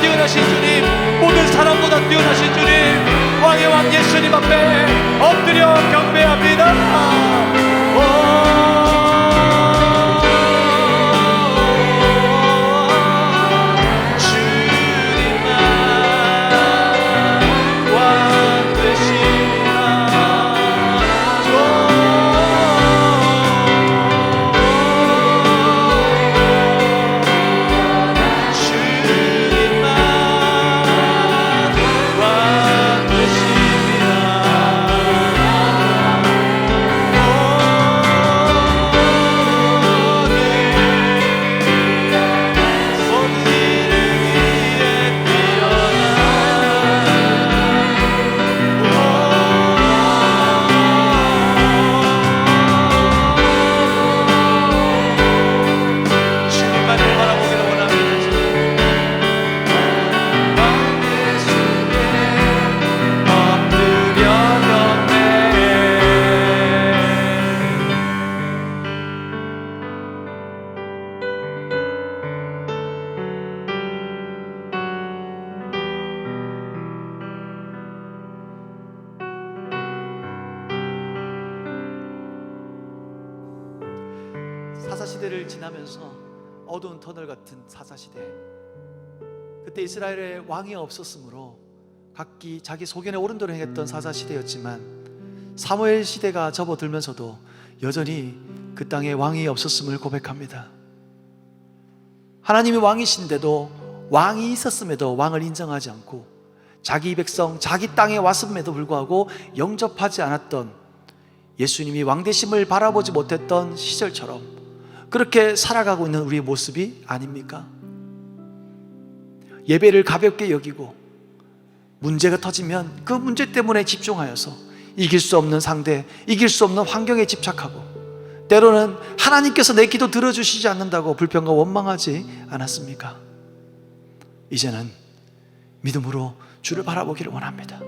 S1: 뛰어나신 주님, 모든 사람보다 뛰어나신 주님, 왕의 왕 예수님 앞에 엎드려 경배합니다. 사사시대를 지나면서 어두운 터널 같은 사사시대, 그때 이스라엘에 왕이 없었으므로 각기 자기 소견에 오른 대로 행했던 사사시대였지만 사무엘 시대가 접어들면서도 여전히 그 땅에 왕이 없었음을 고백합니다. 하나님이 왕이신데도, 왕이 있었음에도 왕을 인정하지 않고 자기 백성, 자기 땅에 왔음에도 불구하고 영접하지 않았던, 예수님이 왕되심을 바라보지 못했던 시절처럼 그렇게 살아가고 있는 우리의 모습이 아닙니까? 예배를 가볍게 여기고 문제가 터지면 그 문제 때문에 집중하여서 이길 수 없는 상대, 이길 수 없는 환경에 집착하고, 때로는 하나님께서 내 기도 들어주시지 않는다고 불평과 원망하지 않았습니까? 이제는 믿음으로 주를 바라보기를 원합니다.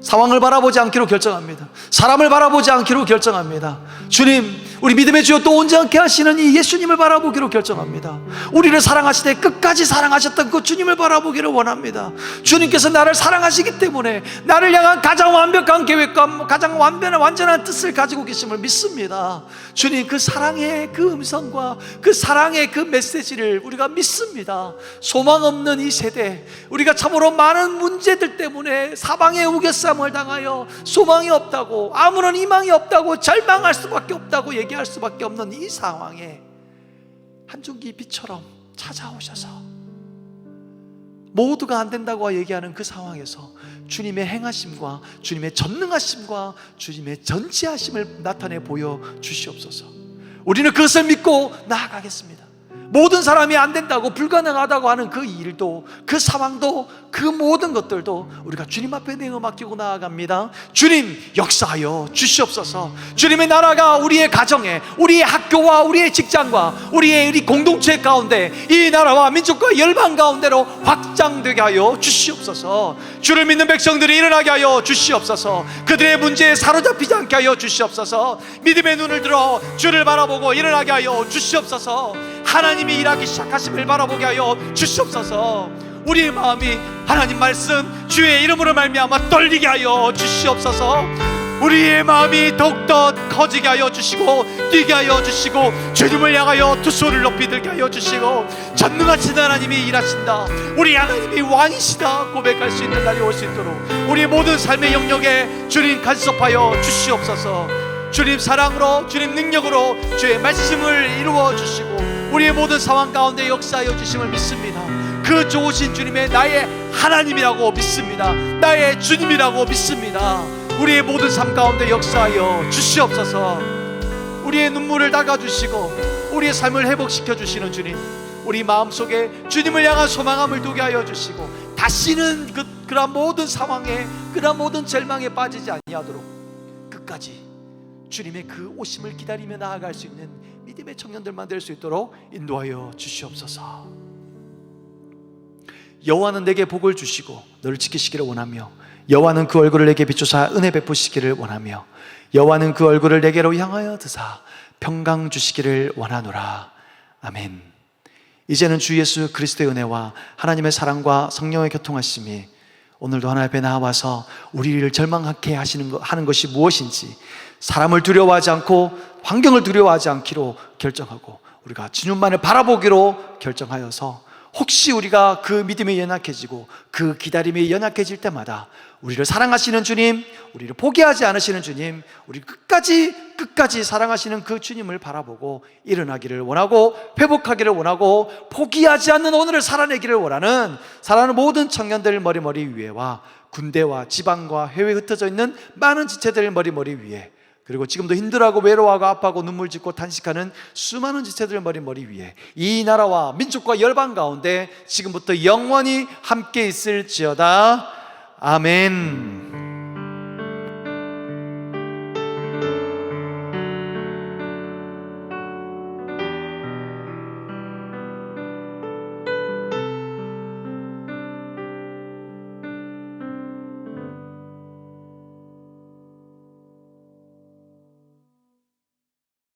S1: 상황을 바라보지 않기로 결정합니다. 사람을 바라보지 않기로 결정합니다. 주님, 우리 믿음의 주여 또 온전케 하시는 이 예수님을 바라보기로 결정합니다. 우리를 사랑하시되 끝까지 사랑하셨던 그 주님을 바라보기를 원합니다. 주님께서 나를 사랑하시기 때문에 나를 향한 가장 완벽한 계획과 가장 완전한 뜻을 가지고 계심을 믿습니다. 주님, 그 사랑의 그 음성과 그 사랑의 그 메시지를 우리가 믿습니다. 소망 없는 이 세대, 우리가 참으로 많은 문제들 때문에 사방에 우겨싸움을 당하여 소망이 없다고, 아무런 희망이 없다고, 절망할 수밖에 없다고 얘기할 수밖에 없는 이 상황에 한 줄기 빛처럼 찾아오셔서 모두가 안 된다고 얘기하는 그 상황에서 주님의 행하심과 주님의 전능하심과 주님의 전지하심을 나타내 보여 주시옵소서. 우리는 그것을 믿고 나아가겠습니다. 모든 사람이 안 된다고, 불가능하다고 하는 그 일도, 그 상황도, 그 모든 것들도 우리가 주님 앞에 내어 맡기고 나아갑니다. 주님, 역사하여 주시옵소서. 주님의 나라가 우리의 가정에, 우리의 학교와 우리의 직장과 우리 공동체 가운데, 이 나라와 민족과 열방 가운데로 확장되게 하여 주시옵소서. 주를 믿는 백성들이 일어나게 하여 주시옵소서. 그들의 문제에 사로잡히지 않게 하여 주시옵소서. 믿음의 눈을 들어 주를 바라보고 일어나게 하여 주시옵소서. 하나님이 일하기 시작하심을 바라보게 하여 주시옵소서. 우리의 마음이 하나님 말씀, 주의 이름으로 말미암아 떨리게 하여 주시옵소서. 우리의 마음이 더욱더 커지게 하여 주시고 뛰게 하여 주시고 주님을 향하여 두 손을 높이 들게 하여 주시고, 전능하신 하나님이 일하신다, 우리 하나님이 왕이시다 고백할 수 있는 날이 올 수 있도록 우리의 모든 삶의 영역에 주님 간섭하여 주시옵소서. 주님 사랑으로, 주님 능력으로 주의 말씀을 이루어 주시고 우리의 모든 상황 가운데 역사하여 주심을 믿습니다. 그 좋으신 주님의 나의 하나님이라고 믿습니다. 나의 주님이라고 믿습니다. 우리의 모든 삶 가운데 역사하여 주시옵소서. 우리의 눈물을 닦아주시고 우리의 삶을 회복시켜 주시는 주님, 우리 마음속에 주님을 향한 소망함을 두게 하여 주시고 다시는 그러한 모든 상황에, 그러한 모든 절망에 빠지지 아니하도록 끝까지 주님의 그 오심을 기다리며 나아갈 수 있는 믿음의 청년들만 될 수 있도록 인도하여 주시옵소서. 여호와는 내게 복을 주시고 너를 지키시기를 원하며, 여호와는 그 얼굴을 내게 비추사 은혜 베푸시기를 원하며, 여호와는 그 얼굴을 내게로 향하여 드사 평강 주시기를 원하노라. 아멘. 이제는 주 예수 그리스도의 은혜와 하나님의 사랑과 성령의 교통하심이 오늘도 하나님 앞에 나와서 우리를 절망하게 하는 것이 무엇인지, 사람을 두려워하지 않고 환경을 두려워하지 않기로 결정하고 우리가 주님만을 바라보기로 결정하여서, 혹시 우리가 그 믿음이 연약해지고 그 기다림이 연약해질 때마다 우리를 사랑하시는 주님, 우리를 포기하지 않으시는 주님, 우리 끝까지 사랑하시는 그 주님을 바라보고 일어나기를 원하고 회복하기를 원하고 포기하지 않는 오늘을 살아내기를 원하는 사랑하는 모든 청년들 머리 위에와 군대와 지방과 해외에 흩어져 있는 많은 지체들 머리 위에, 그리고 지금도 힘들어하고 외로워하고 아파하고 눈물 짓고 탄식하는 수많은 지체들 머리 위에, 이 나라와 민족과 열방 가운데 지금부터 영원히 함께 있을지어다. 아멘.